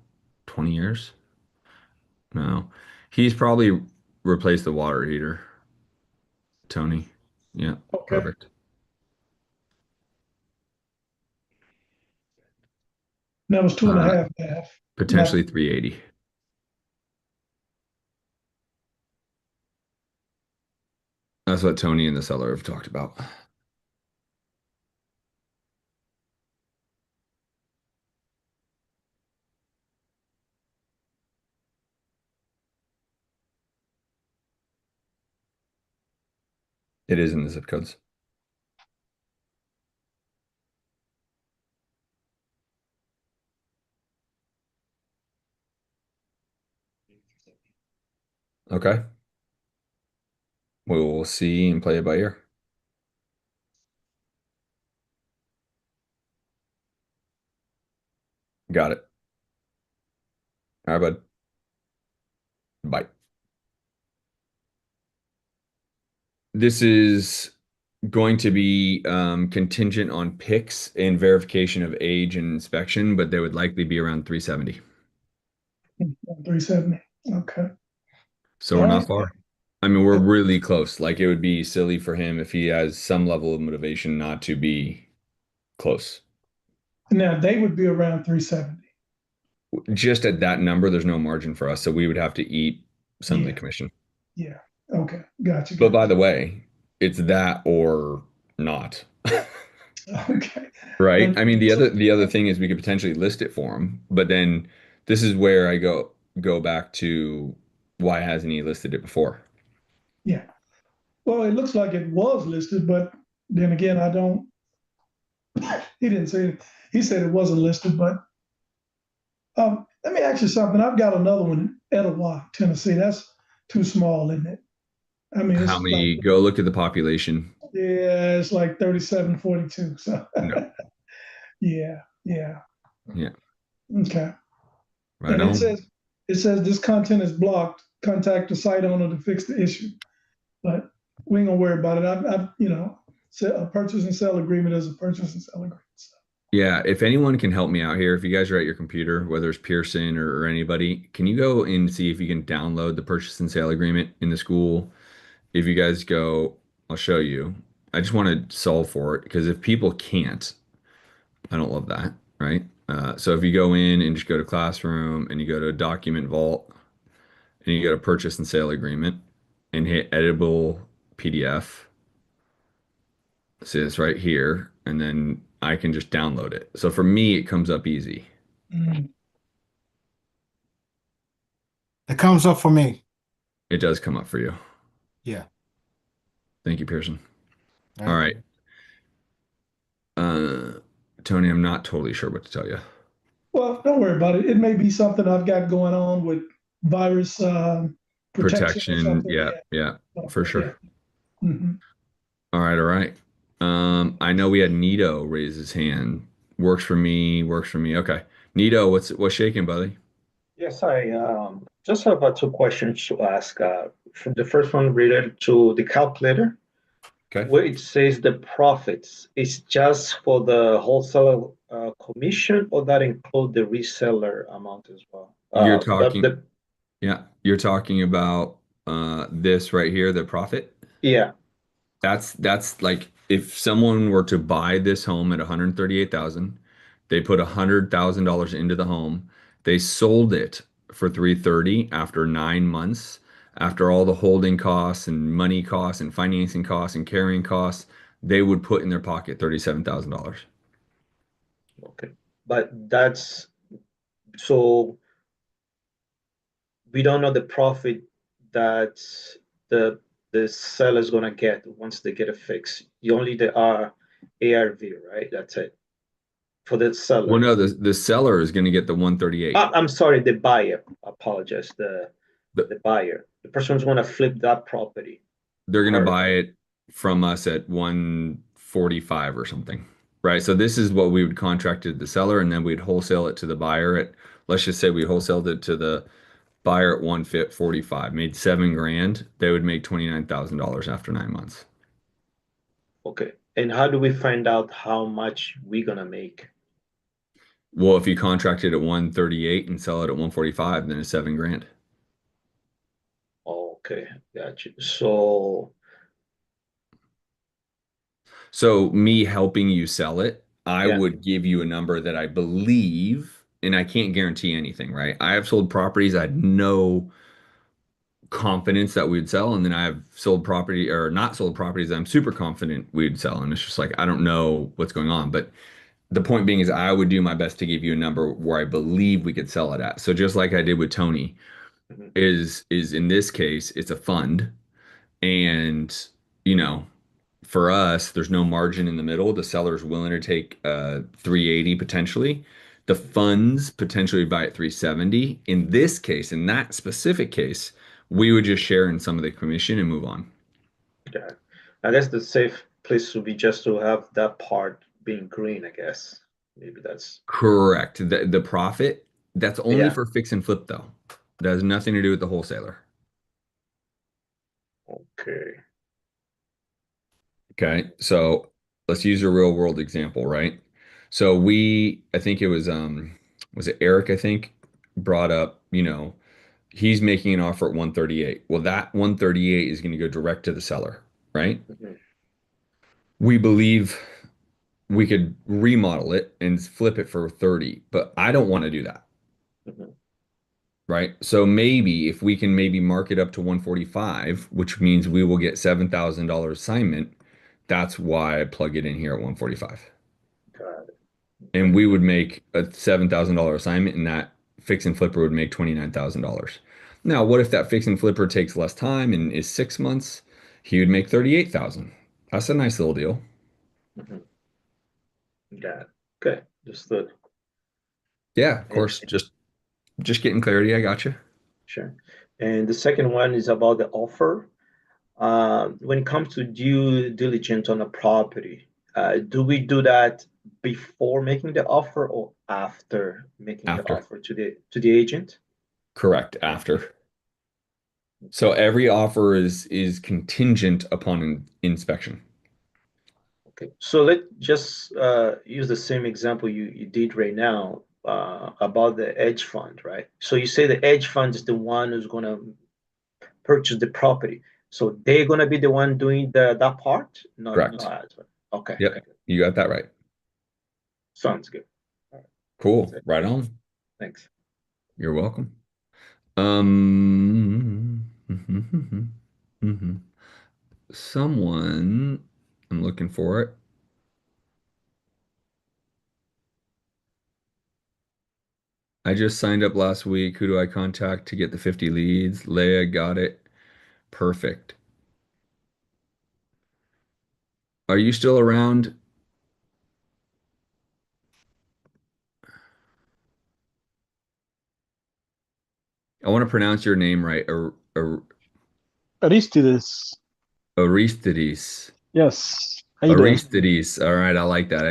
20 years? No. He's probably replaced the water heater, Tony. Yeah, Okay. perfect. That was two and a Uh, half and a half. Potentially Not 380. That's what Tony and the seller have talked about. It is in the zip codes. Okay. We will see and play it by ear. Got it. All right, bud. Bye. This is going to be contingent on picks and verification of age and inspection, but they would likely be around 370. 370. Okay. So All we're right. not far. I mean, we're really close. Like it would be silly for him if he has some level of motivation not to be close. Now they would be around 370. Just at that number, there's no margin for us, so we would have to eat some of the Yeah. commission. Yeah. Okay. Gotcha. But by Gotcha. the way, it's that or not. Okay. Right? And I mean, the other thing is we could potentially list it for him, but then this is where I go back to why hasn't he listed it before? yeah. Well, it looks like it was listed, but then again, I don't. He didn't say it. He said it wasn't listed, but let me ask you something. I've got another one in Etowah, Tennessee. That's too small, isn't it? I mean, How it's like, many go look at the population? yeah, it's like 3742. So, No. yeah, yeah. Yeah. Okay. Right And on. it says this content is blocked. Contact the site owner to fix the issue. But we ain't gonna worry about it. A purchase and sell agreement is a purchase and sell agreement. So, Yeah, if anyone can help me out here, if you guys are at your computer, whether it's Pearson or anybody, can you go and see if you can download the purchase and sale agreement in the school? If you guys go, I'll show you. I just want to solve for it because if people can't, I don't love that, right? So if you go in and just go to Classroom and you go to Document Vault and you go to Purchase and Sale Agreement and hit Editable PDF, see this right here, and then I can just download it. So for me, it comes up easy. mm, It comes up for me. It does come up for you. Yeah. Thank you, Pearson. All All right. right. Uh, Tony, I'm not totally sure what to tell you. well, don't worry about it. It may be something I've got going on with virus protection or Protection, something. yeah, Yeah. yeah, So, for yeah. sure. hmm All right, all right. I know we had Nito raise his hand. Works for me, works for me. Okay. Nito, what's shaking, buddy? Yes, I just have two questions to ask. The first one related to the calculator, Okay. where it says the profits is just for the wholesale commission, or that include the reseller amount as well? You're talking, yeah, you're talking about this right here, the profit. Yeah, That's like if someone were to buy this home at 138,000, they put $100,000 into the home, they sold it for 330 after 9 months, after all the holding costs and money costs and financing costs and carrying costs, they would put in their pocket $37,000. okay. But that's so we don't know the profit that the the seller's gonna get once they get a fix. You only they are ARV, right? That's it for the Well, seller. no, the seller is going to get the 138. I'm sorry, the buyer. Apologize. The- The buyer, the person who's going to flip that property. They're going to Her. buy it from us at 145 or something, right? So this is what we would contract to the seller, and then we'd wholesale it to the buyer at, let's just say we wholesaled it to the buyer at 145, made 7 grand. They would make $29,000 after 9 months. Okay. And how do we find out how much we're gonna make? Well, if you contract it at 138 and sell it at 145, then it's 7 grand. Okay, got you. So So me helping you sell it, I yeah. would give you a number that I believe, and I can't guarantee anything, right? I have sold properties I had no confidence that we'd sell, and then I have sold property or not sold properties that I'm super confident we'd sell. And it's just like I don't know what's going on. But the point being is I would do my best to give you a number where I believe we could sell it at. So just like I did with Tony, Mhm. is in this case, it's a fund. And you know, for us, there's no margin in the middle. The seller's willing to take 380 potentially. The funds potentially buy at 370. In this case, in that specific case, we would just share in some of the commission and move on. Yeah. I guess the safe place would be just to have that part being green, I guess. Maybe that's Correct. The profit, that's only yeah. for fix and flip though. That has nothing to do with the wholesaler. Okay. Okay. So let's use a real world example, right? So I think it was it Eric, I think, brought up, he's making an offer at 138. Well, that 138 is going to go direct to the seller, right? Mhm. We believe we could remodel it and flip it for 30, but I don't want to do that, Mhm. right? So maybe if we can maybe mark it up to 145, which means we will get $7,000 assignment, that's why I plug it in here at 145. Got it. And Okay. we would make a $7,000 assignment, and that fix and flipper would make $29,000. Now, what if that fix and flipper takes less time and is 6 months? He would make 38,000. That's a nice little deal. Mhm. Got it. Okay. Understood. Yeah, of And course. Just getting clarity. I got you. sure. And the second one is about the offer. When it comes to due diligence on a property, do we do that before making the offer or after making the After. offer to the agent? Correct. After. So every offer is contingent upon inspection. Okay, so let's just use the same example you did right now about the hedge fund, right? So you say the hedge fund is the one who's going to purchase the property. So they're going to be the one doing that part? No, Correct. okay, Yep. You got that right. sounds good. All right, that's Cool. it. Right on. Thanks. You're welcome. Um, Someone, I'm looking for it. I just signed up last week. Who do I contact to get the 50 leads? Leah got it. Perfect. Are you still around? I want to pronounce your name right. Aristides. Aristides. Yes. How you doing? Aristides. All right, I like that.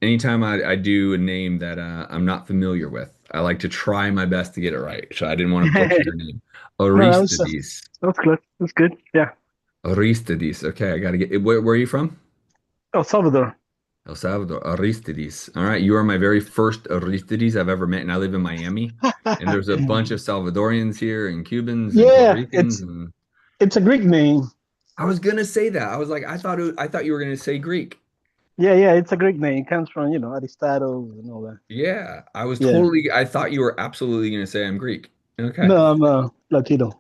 Anytime I do a name that I'm not familiar with, I like to try my best to get it right. So I didn't want to butcher your name. No, Aristides. that's good. That's good. Yeah. Aristides. Okay, I got to get where are you from? El Salvador. El Salvador. Aristides. All right, you are my very first Aristides I've ever met, and I live in Miami. And there's a bunch of Salvadorians here, and Cubans, and Puerto Yeah, Ricans, and it's a Greek name. I was gonna say that. I was like, I thought you were gonna say Greek. Yeah, it's a Greek name. It comes from, Aristotle and all that. Yeah, Yeah. I thought you were absolutely gonna say I'm Greek. Okay. No, I'm Latino.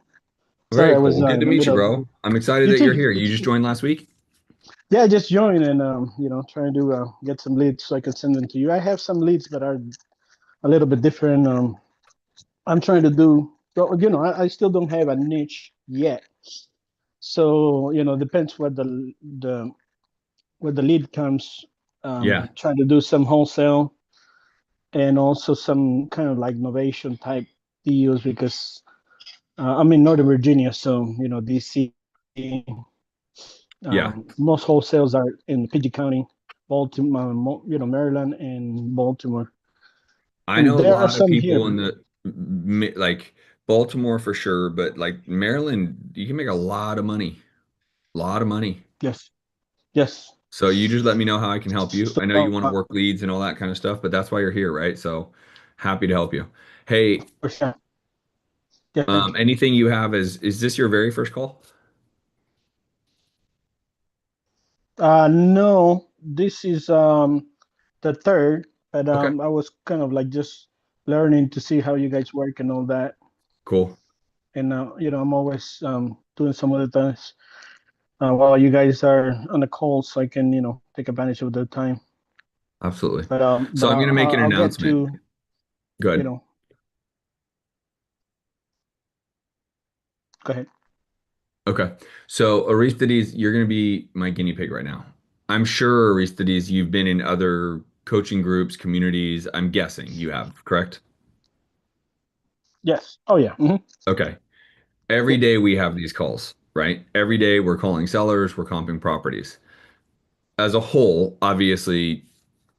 Sorry, Very I was cool. Good to in the meet you, middle of bro. I'm excited you that you're too. here. You You just too. joined last week? Yeah, I just joined and trying to get some leads so I can send them to you. I have some leads that are a little bit different. I'm trying to do well, I still don't have a niche yet. So, depends what where the lead comes, Yeah. trying to do some wholesale and also some kind of like innovation type deals because I'm in Northern Virginia, so DC. Yeah. Most wholesales are in PG County, Baltimore, Maryland, and Baltimore. I And know a there are lot of some here. people in the like Baltimore for sure, but like Maryland, you can make a lot of money. A lot of money. Yes, yes. So you just let me know how I can help you. So, I know you want to work leads and all that kind of stuff, but that's why you're here, right? So happy to help you. Hey, for sure. Yeah, thank you. anything you have is this your very first call? No, this is the third, but Okay, I was kind of like just learning to see how you guys work and all that. cool. And I'm always doing some other things while you guys are on the call, so I can take advantage of the time. Absolutely. But So I'm going to make an I'll get announcement. to you Good. know. Go ahead. Okay. So Aristides, you're going to be my guinea pig right now. I'm sure Aristides, you've been in other coaching groups, communities. I'm guessing you have, correct? Yes. Oh yeah. Okay. Every Yep. day we have these calls, right? Every day we're calling sellers, we're comping properties. As a whole, obviously,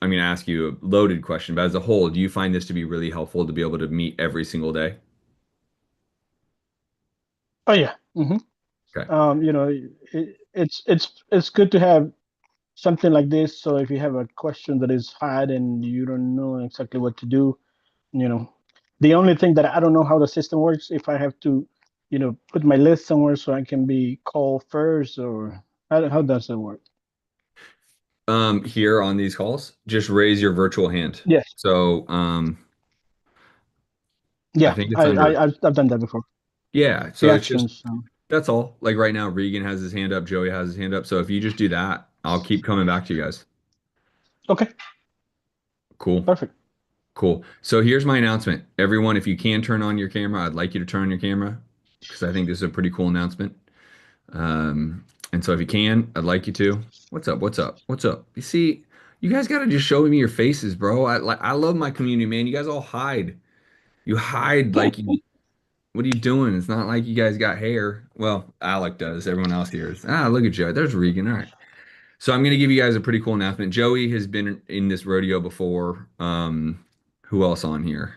I'm going to ask you a loaded question, but as a whole, do you find this to be really helpful to be able to meet every single day? Oh yeah. Okay. It's good to have something like this. So if you have a question that is hard and you don't know exactly what to do, you know, the only thing that I don't know how the system works, if I have to, put my list somewhere so I can be called first, or how does it work? Here on these calls, just raise your virtual hand. Yes. So, I Yeah. think it's I, under, I I've done that before. yeah. So it's just, Reactions. that's all. Like right now, Regan has his hand up, Joey has his hand up. So if you just do that, I'll keep coming back to you guys. Okay. Cool. Perfect. Cool. So here's my announcement. Everyone, if you can turn on your camera, I'd like you to turn on your camera because I think this is a pretty cool announcement. And so if you can, I'd like you to. What's up? What's up? What's up? You see, you guys got to just show me your faces, bro. I love my community, man. You guys all hide. You hide like you, what are you doing? It's not like you guys got hair. Well, Alec does. Everyone else here is. Ah, look at Joe. There's Regan. All right. So I'm going to give you guys a pretty cool announcement. Joey has been in this rodeo before. Who else on here?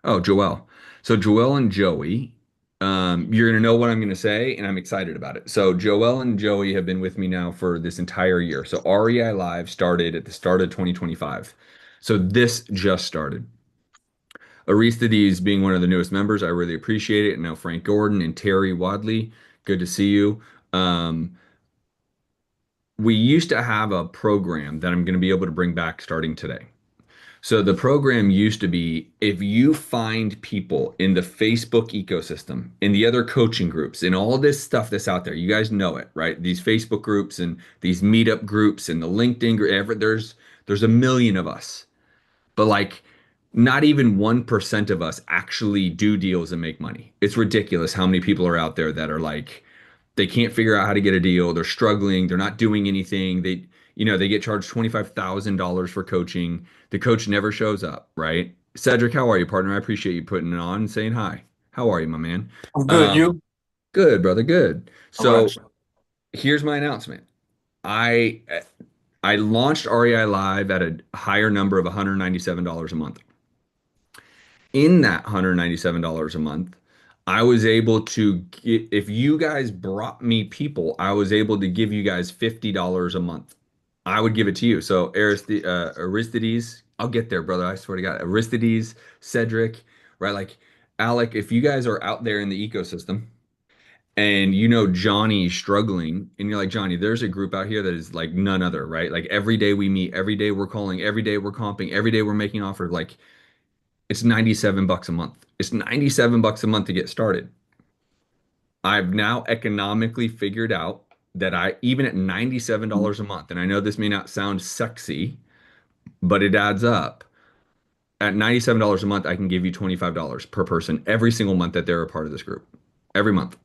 Oh, Joel. So Joel and Joey, you're gonna know what I'm gonna say, and I'm excited about it. So Joel and Joey have been with me now for this entire year. So REI Live started at the start of 2025. So this just started. Aristides being one of the newest members, I really appreciate it. And now Frank Gordon and Terry Wadley, good to see you. We used to have a program that I'm going to be able to bring back starting today. So the program used to be if you find people in the Facebook ecosystem, in the other coaching groups, in all this stuff that's out there, you guys know it, right? These Facebook groups and these meetup groups and the LinkedIn group, there's a million of us. But like not even 1% of us actually do deals and make money. It's ridiculous how many people are out there that are like they can't figure out how to get a deal. They're struggling. They're not doing anything. They get charged $25,000 for coaching. The coach never shows up, right? Cedric, how are you, partner? I appreciate you putting it on and saying hi. How are you, my man? I'm good. Um, You? good, brother. Good. All right. So here's my announcement. I I launched REI Live at a higher number of $197 a month. In that $197 a month, I was able to get, if you guys brought me people, I was able to give you guys $50 a month. I would give it to you. So Aristides, I'll get there, brother. I swear to God. Aristides, Cedric, right? Like Alec, if you guys are out there in the ecosystem and you know Johnny's struggling, and you're like, Johnny, there's a group out here that is like none other, right? Like every day we meet, every day we're calling, every day we're comping, every day we're making offers. Like it's 97 bucks a month. It's 97 bucks a month to get started. I've now economically figured out that I, even at $97 a month, and I know this may not sound sexy, but it adds up. At $97 a month, I can give you $25 per person every single month that they're a part of this group. Every month.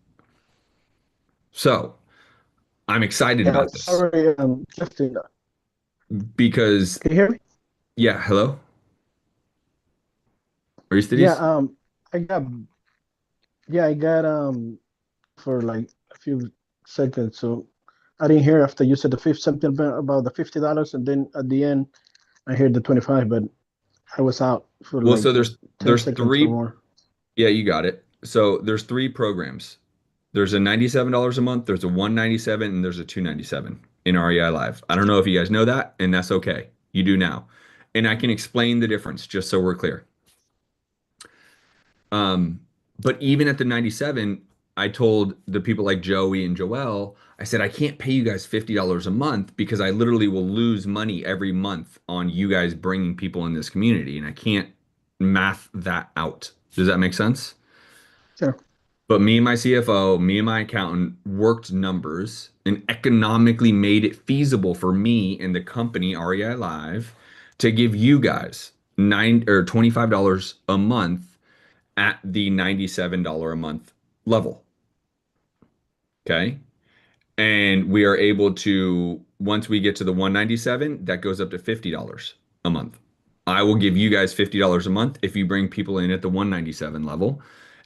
So I'm excited Yeah, about this sorry, Justin. because, Can you hear me? yeah, hello? Are you Yeah, studies? I got I got for like a few seconds, so I didn't hear after you said the fifth something about the $50, and then at the end I heard the 25, but I was out for Well, like so 10 there's seconds or three, more. yeah, you got it. So there's three programs. There's a $97 a month, there's a 197, and there's a 297 in REI Live. I don't know if you guys know that, and that's okay. You do now. And I can explain the difference just so we're clear. Um, but even at the 97, I told the people like Joey and Joelle, I said, I can't pay you guys $50 a month because I literally will lose money every month on you guys bringing people in this community. And I can't math that out. Does that make sense? Sure. But me and my CFO, me and my accountant worked numbers and economically made it feasible for me and the company REI Live to give you guys $25 a month at the $97 a month level. Okay. And we are able to, once we get to the 197, that goes up to $50 a month. I will give you guys $50 a month if you bring people in at the 197 level.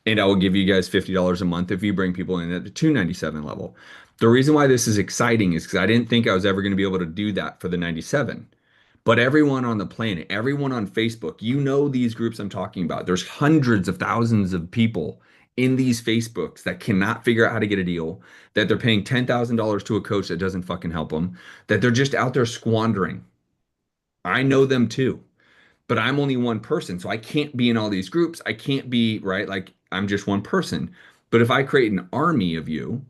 And I will give you guys $50 a month if you bring people in at the 297 level. The reason why this is exciting is because I didn't think I was ever going to be able to do that for the 97. But everyone on the planet, everyone on Facebook, you know these groups I'm talking about. There's hundreds of thousands of people in these Facebooks that cannot figure out how to get a deal, that they're paying $10,000 to a coach that doesn't fucking help them, that they're just out there squandering. I know them too, but I'm only one person, so I can't be in all these groups. I can't be, right? Like I'm just one person. But if I create an army of you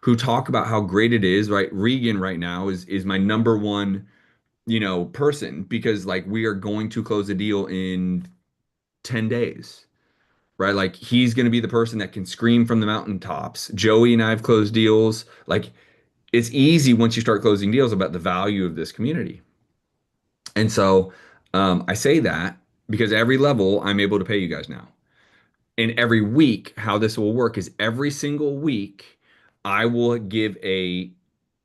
who talk about how great it is, right? Regan right now is my number one, person because like we are going to close a deal in 10 days, right? Like he's going to be the person that can scream from the mountaintops. Joey and I have closed deals. Like it's easy once you start closing deals about the value of this community. And so I say that because every level I'm able to pay you guys now. And every week, how this will work is every single week, I will give a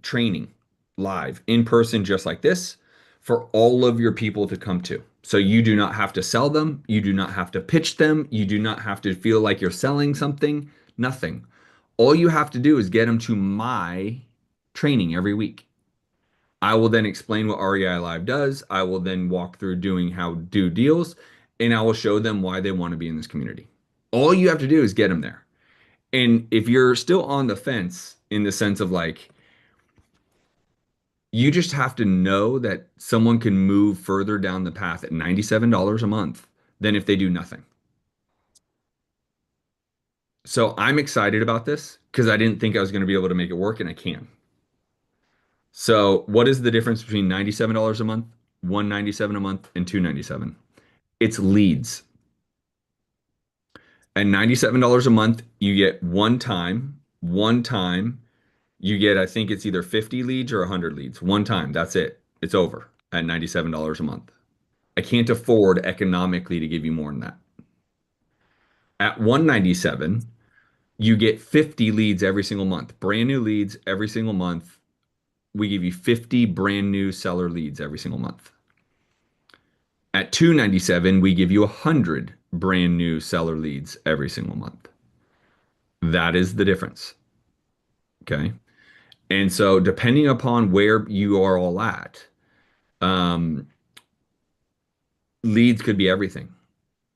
training live in person, just like this, for all of your people to come to. So you do not have to sell them. You do not have to pitch them. You do not have to feel like you're selling something. Nothing. All you have to do is get them to my training every week. I will then explain what REI Live does. I will then walk through doing how to do deals, and I will show them why they want to be in this community. All you have to do is get them there. And if you're still on the fence in the sense of like, you just have to know that someone can move further down the path at $97 a month than if they do nothing. So I'm excited about this because I didn't think I was going to be able to make it work, and I can. So what is the difference between $97 a month, 197 a month, and 297? It's leads. At $97 a month, you get one time, you get, I think it's either 50 leads or 100 leads. One time, that's it. It's over at $97 a month. I can't afford economically to give you more than that. At 197, you get 50 leads every single month. Brand new leads every single month. We give you 50 brand new seller leads every single month. At 297, we give you 100 brand new seller leads every single month. That is the difference. Okay. And so depending upon where you are all at, um, leads could be everything.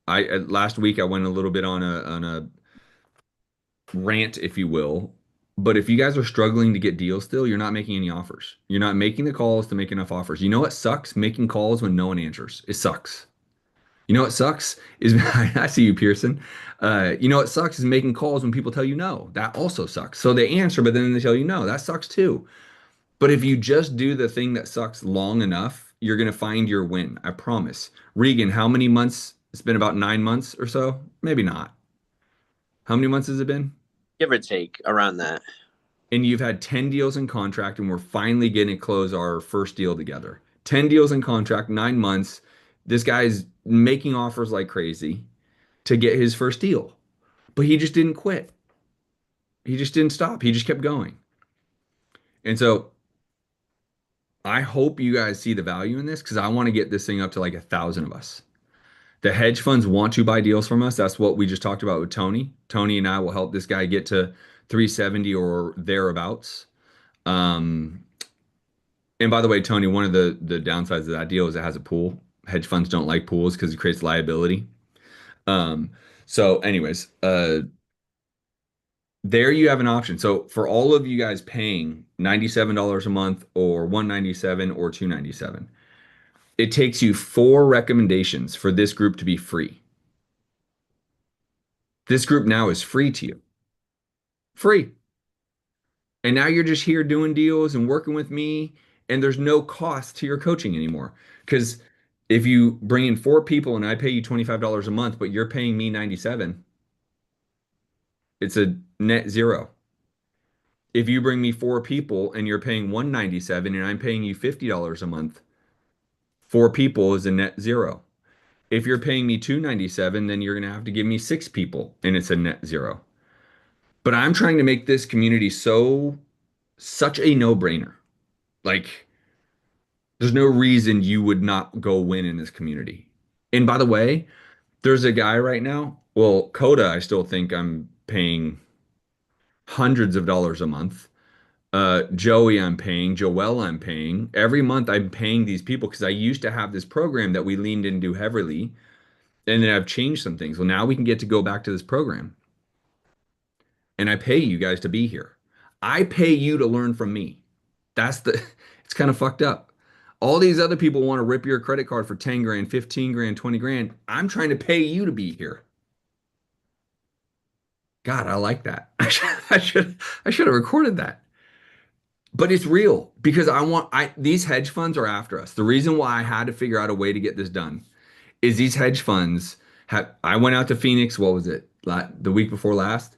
I last week I went a little bit on a rant, if you will. But if you guys are struggling to get deals still, you're not making any offers. You're not making the calls to make enough offers. You know what sucks? Making calls when no one answers. It sucks. You know what sucks is I see you, Pearson. You know what sucks is making calls when people tell you no. That also sucks. So they answer, but then they tell you no. That sucks too. But if you just do the thing that sucks long enough, you're gonna find your win. I promise. Regan, how many months? It's been about 9 months or so. Maybe not. How many months has it been? Give or take around that. And you've had 10 deals in contract, and we're finally getting to close our first deal together. 10 deals in contract, 9 months. This guy's making offers like crazy to get his first deal, but he just didn't quit. He just didn't stop. He just kept going. And so I hope you guys see the value in this because I want to get this thing up to like 1,000 of us. The hedge funds want to buy deals from us. That's what we just talked about with Tony. Tony and I will help this guy get to 370 or thereabouts. Um, and by the way, Tony, one of the downsides of that deal is it has a pool. Hedge funds don't like pools because it creates liability. Um, so anyways, there you have an option. So for all of you guys paying $97 a month or 197 or 297, it takes you 4 recommendations for this group to be free. This group now is free to you. Free. And now you're just here doing deals and working with me, and there's no cost to your coaching anymore. Because if you bring in 4 people and I pay you $25 a month, but you're paying me 97, it's a net zero. If you bring me 4 people and you're paying 197 and I'm paying you $50 a month, 4 people is a net zero. If you're paying me 297, then you're gonna have to give me 6 people and it's a net zero. But I'm trying to make this community such a no-brainer. Like, there's no reason you would not go win in this community. And by the way, there's a guy right now. Well, Coda, I still think I'm paying hundreds of dollars a month. Joey, I'm paying. Joel, I'm paying. Every month, I'm paying these people because I used to have this program that we leaned into heavily, and then I've changed some things. Well, now we can get to go back to this program, and I pay you guys to be here. I pay you to learn from me. That's the, it's kind of fucked up. All these other people want to rip your credit card for 10 grand, 15 grand, 20 grand. I'm trying to pay you to be here. God, I like that. I should have recorded that. But it's real because these hedge funds are after us. The reason why I had to figure out a way to get this done is these hedge funds I went out to Phoenix, what was it? The week before last.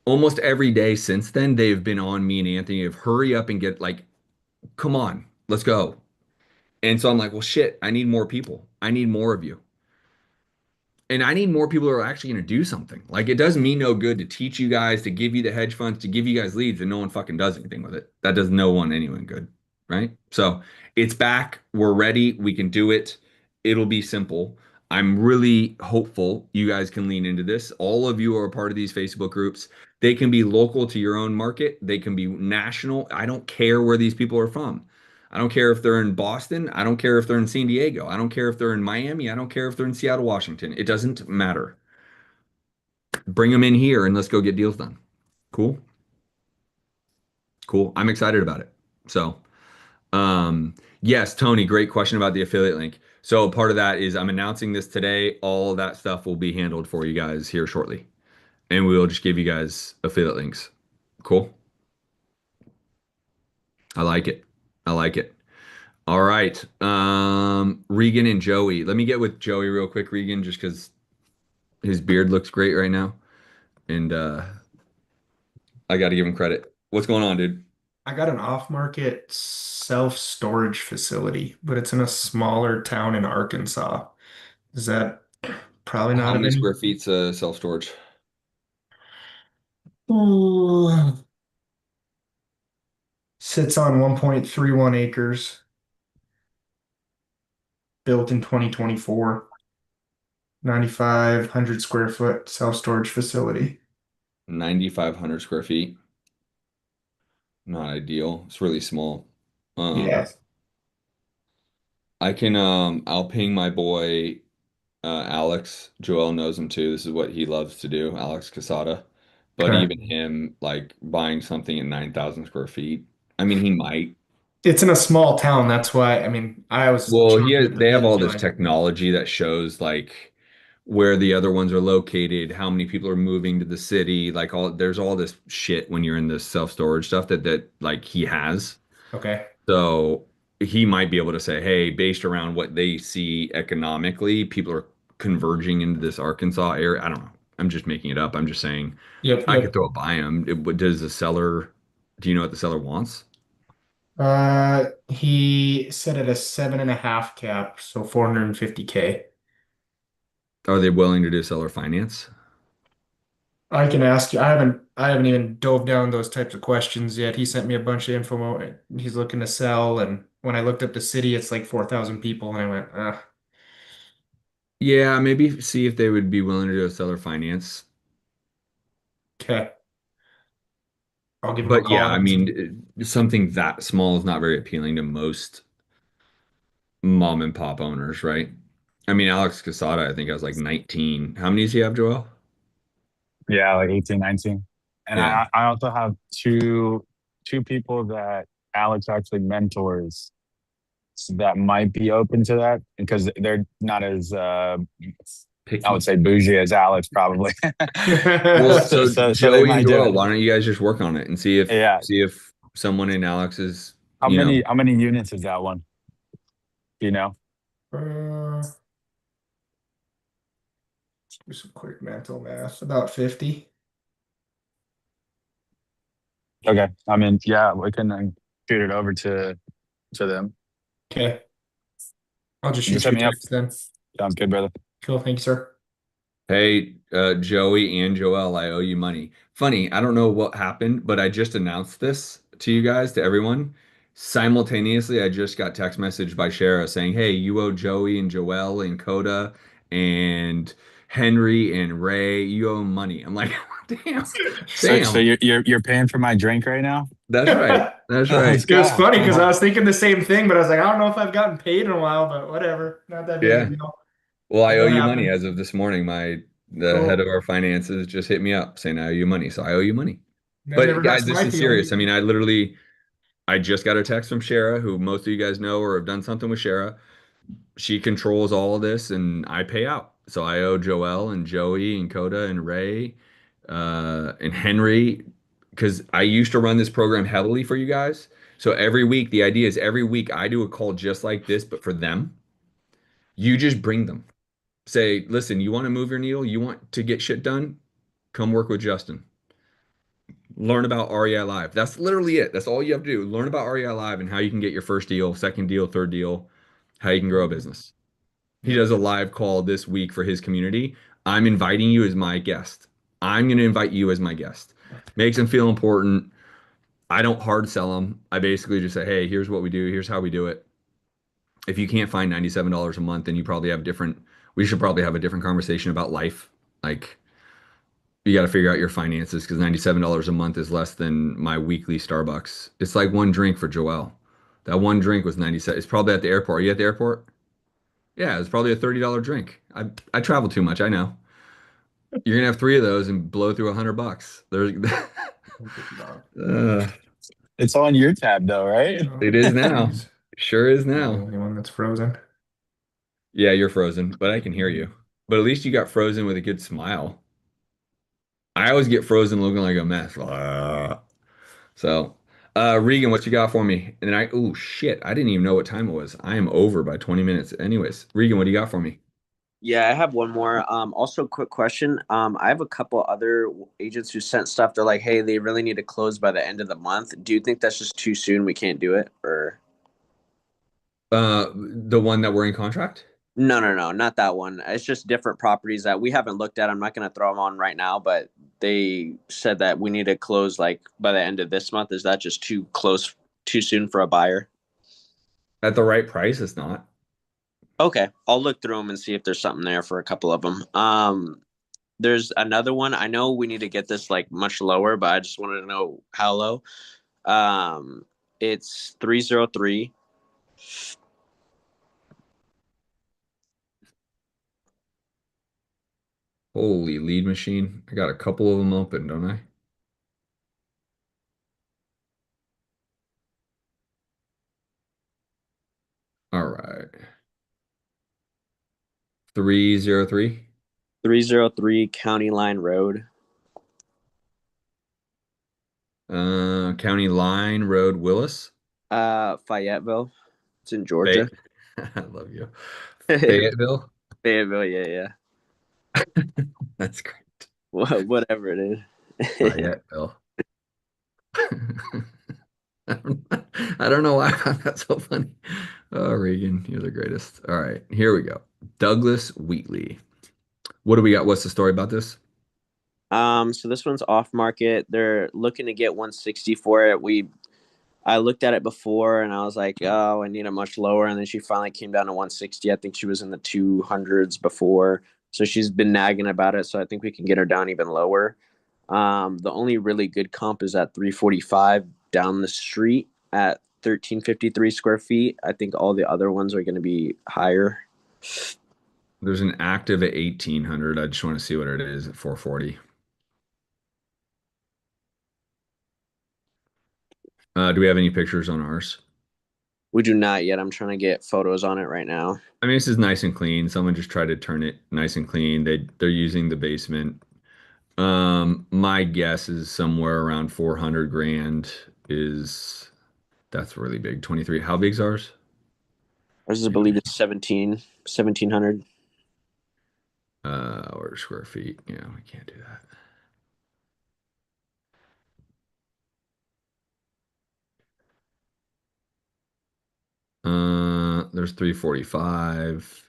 Almost every day since then, they've been on me and Anthony of hurry up and get like, come on, let's go. And so I'm like, well, shit, I need more people. I need more of you. And I need more people who are actually going to do something. Like, it does me no good to teach you guys, to give you the hedge funds, to give you guys leads, and no one fucking does anything with it. That does no one anyone good, right? So it's back. We're ready. We can do it. It'll be simple. I'm really hopeful you guys can lean into this. All of you are a part of these Facebook groups. They can be local to your own market. They can be national. I don't care where these people are from. I don't care if they're in Boston. I don't care if they're in San Diego. I don't care if they're in Miami. I don't care if they're in Seattle, Washington. It doesn't matter. Bring them in here and let's go get deals done. Cool. Cool. I'm excited about it. So, yes, Tony, great question about the affiliate link. So part of that is I'm announcing this today. All of that stuff will be handled for you guys here shortly. And we will just give you guys affiliate links. Cool. I like it. I like it. All right. Regan and Joey. Let me get with Joey real quick, Regan, just because his beard looks great right now. And I got to give him credit. What's going on, dude? I got an off-market self-storage facility, but it's in a smaller town in Arkansas. Is that probably How not of many any? square feet's self-storage? Ooh, sits on 1.31 acres, built in 2024, 9,500 square foot self-storage facility. 9,500 square feet. Not ideal. It's really small. Yeah. I'll ping my boy Alex. Joel knows him too. This is what he loves to do, Alex Casada. But Okay. even him, like buying something at 9,000 square feet. I mean, he might. It's in a small town. That's why, I mean, I was Well, jumping at the they have bit all till this technology that shows like where the other ones are located, how many people are moving to the city, like there's all this shit when you're in this self-storage stuff that like he has. Okay. So he might be able to say, hey, based around what they see economically, people are converging into this Arkansas area. I don't know. I'm just making it up. I'm just saying Yep, I could yep. throw a buy him. Does the seller, do you know what the seller wants? He set at a 7.5 cap, so 450K. Are they willing to do seller finance? I can ask you. I haven't even dove down those types of questions yet. He sent me a bunch of info. He's looking to sell, and when I looked up the city, it's like 4,000 people, and I went, Yeah, maybe see if they would be willing to do a seller finance. okay. I'll give him a But yeah, call I and see. mean, something that small is not very appealing to most mom and pop owners, right? I mean, Alex Casada, I think, has like 19. How many does he have, Joel? Yeah, like 18, 19. And Yeah. I also have two people that Alex actually mentors that might be open to that because they're not as I would Picky. say bougie as Alex probably. Well, So so so they Joey and might do Joel, it. why don't you guys just work on it and Yeah. see if someone in Alex's, How many units is that one? Do you know? Let's do some quick mental math. About 50. Okay. I mean, yeah, we can shoot it over to them. Okay. I'll just Just shoot hit you a me up. text then. Sounds good, brother. Cool. Thank you, sir. hey, Joey and Joel, I owe you money. Funny, I don't know what happened, but I just announced this to you guys, to everyone. Simultaneously, I just got text message by Shara saying, hey, you owe Joey and Joel and Coda and Henry and Ray, you owe 'em money. I'm like, damn, So damn. you're paying for my drink right now? That's right. That's Let's right. It was go. funny because I was thinking the same thing, but I was like, I don't know if I've gotten paid in a while, but whatever. Not that big of a Yeah. deal. Well, I owe It'll you money happen. as of this morning. The head Cool. of our finances just hit me up saying I owe you money, so I owe you money. That But never guys, hurts this my is serious. feelings. I mean, I just got a text from Shara, who most of you guys know or have done something with Shara. She controls all of this, and I pay out. So I owe Joel and Joey and Coda and Ray, and Henry, because I used to run this program heavily for you guys. So every week, the idea is every week I do a call just like this, but for them. You just bring them. Say, listen, you want to move your needle? You want to get shit done? Come work with Justin. Learn about REI Live. That's literally it. That's all you have to do. Learn about REI Live and how you can get your first deal, second deal, third deal, how you can grow a business. He Yep. does a live call this week for his community. I'm inviting you as my guest. I'm going to invite you as my guest. Makes them feel important. I don't hard sell them. I basically just say, hey, here's what we do. Here's how we do it. If you can't find $97 a month, then we should probably have a different conversation about life. Like, you got to figure out your finances because $97 a month is less than my weekly Starbucks. It's like one drink for Joel. That one drink was 97. It's probably at the airport. Are you at the airport? Yeah, it's probably a $30 drink. I travel too much, I know. You're gonna have three of those and blow through $100. There's uh, It's on your tab though, right? Oh, it is now. geez. Sure is I'm the now. only one that's frozen. Yeah, you're frozen, but I can hear you. But at least you got frozen with a good smile. I always get frozen looking like a mess. So, Regan, what you got for me? And then oh shit, I didn't even know what time it was. I am over by 20 minutes. Anyways, Regan, what do you got for me? Yeah, I have one more. Also, quick question. I have a couple other agents who sent stuff. They're like, "Hey, they really need to close by the end of the month." Do you think that's just too soon? We can't do it, or The one that we're in contract? no, no, no, not that one. It's just different properties that we haven't looked at. I'm not going to throw them on right now, but they said that we need to close like by the end of this month. Is that just too close, too soon for a buyer? At the right price, it's not. Okay, I'll look through them and see if there's something there for a couple of them. There's another one. I know we need to get this like much lower, but I just wanted to know how low. Um, it's 303. Holy lead machine. I got a couple of them open, don't I? All right. 303. 303 County Line Road, County Line Road, Willis. Fayetteville. It's in Fay Georgia. I love you. Fayetteville. Fayetteville, yeah, yeah. That's great. Whatever it is. Fayetteville. I don't know why I found that so funny. Oh, Regan, you're the greatest. All right, here we go. Douglas Wheatley. What do we got? What's the story about this? So this one's off market. They're looking to get 160 for it. I looked at it before and I was like, oh, I need it much lower. And then she finally came down to 160. I think she was in the 200s before. So she's been nagging about it. So I think we can get her down even lower. The only really good comp is at 345 down the street at 1353 square feet. I think all the other ones are going to be higher. There's an active at 1800. I just want to see what it is at 440. Do we have any pictures on ours? We do not yet. I'm trying to get photos on it right now. I mean, this is nice and clean. Someone just tried to turn it nice and clean. They're using the basement. My guess is somewhere around 400 grand is that's really big. 23. How big's ours? Ours is, I believe it's 1700. Or square feet. Yeah, we can't do that. There's 345.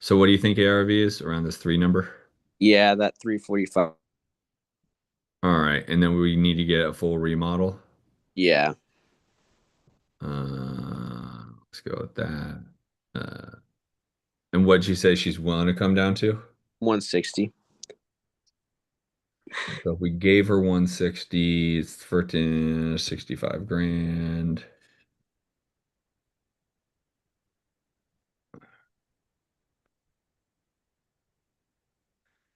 So what do you think ARV is around this 3 number? Yeah, that 345. All right, and then we need to get a full remodel. Yeah. Let's go with that. And what'd you say she's willing to come down to? 160. So if we gave her 160, it's for 65 grand.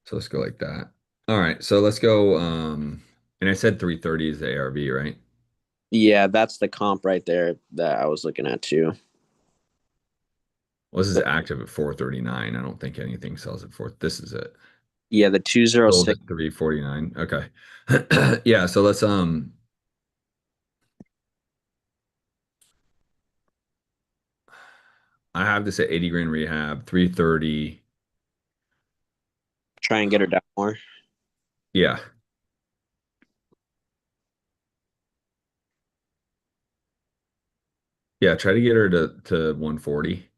So let's go like that. All right, so let's go. And I said 330 is the ARV, right? Yeah, that's the comp right there that I was looking at too. Well, this is active at 439. I don't think anything sells at 4. This is it. Yeah, the Sold 206. at 349. Okay. Yeah, so let's I have this at 80 grand rehab, 330. Try and get her down more. Yeah. Yeah, try to get her to 140.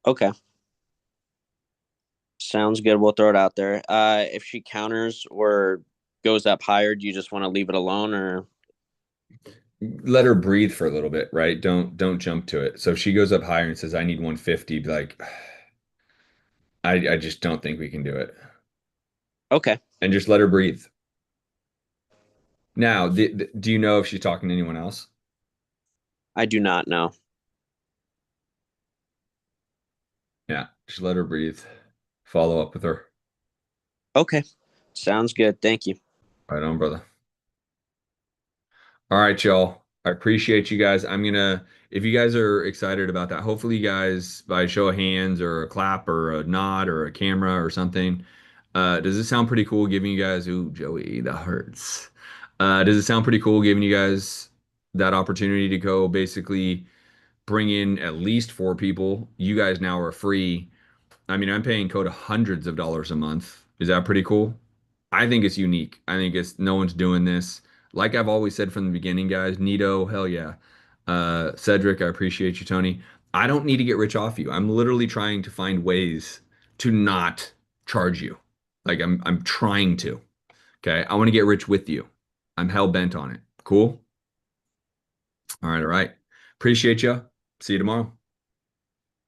Okay. Sounds good. We'll throw it out there. If she counters or goes up higher, do you just want to leave it alone or Let her breathe for a little bit, right? Don't jump to it. So if she goes up higher and says I need 150, be like I just don't think we can do it. okay. And just let her breathe. Now, do you know if she's talking to anyone else? I do not know. Yeah, just let her breathe. Follow up with her. Okay. Sounds good. Thank you. Right on, brother. All right, y'all. I appreciate you guys. If you guys are excited about that, hopefully you guys, by a show of hands or a clap or a nod or a camera or something, does it sound pretty cool giving you guys, ooh, Joey, that hurts. Does it sound pretty cool giving you guys that opportunity to go basically bring in at least 4 people? You guys now are free. I mean, I'm paying Coda hundreds of dollars a month. Is that pretty cool? I think it's unique. I think it's no one's doing this. Like I've always said from the beginning, guys, Nito, hell yeah. Cedric, I appreciate you, Tony. I don't need to get rich off you. I'm literally trying to find ways to not charge you. Like I'm trying to. Okay. I want to get rich with you. I'm hell bent on it. Cool. All right, all right. Appreciate you. See you tomorrow.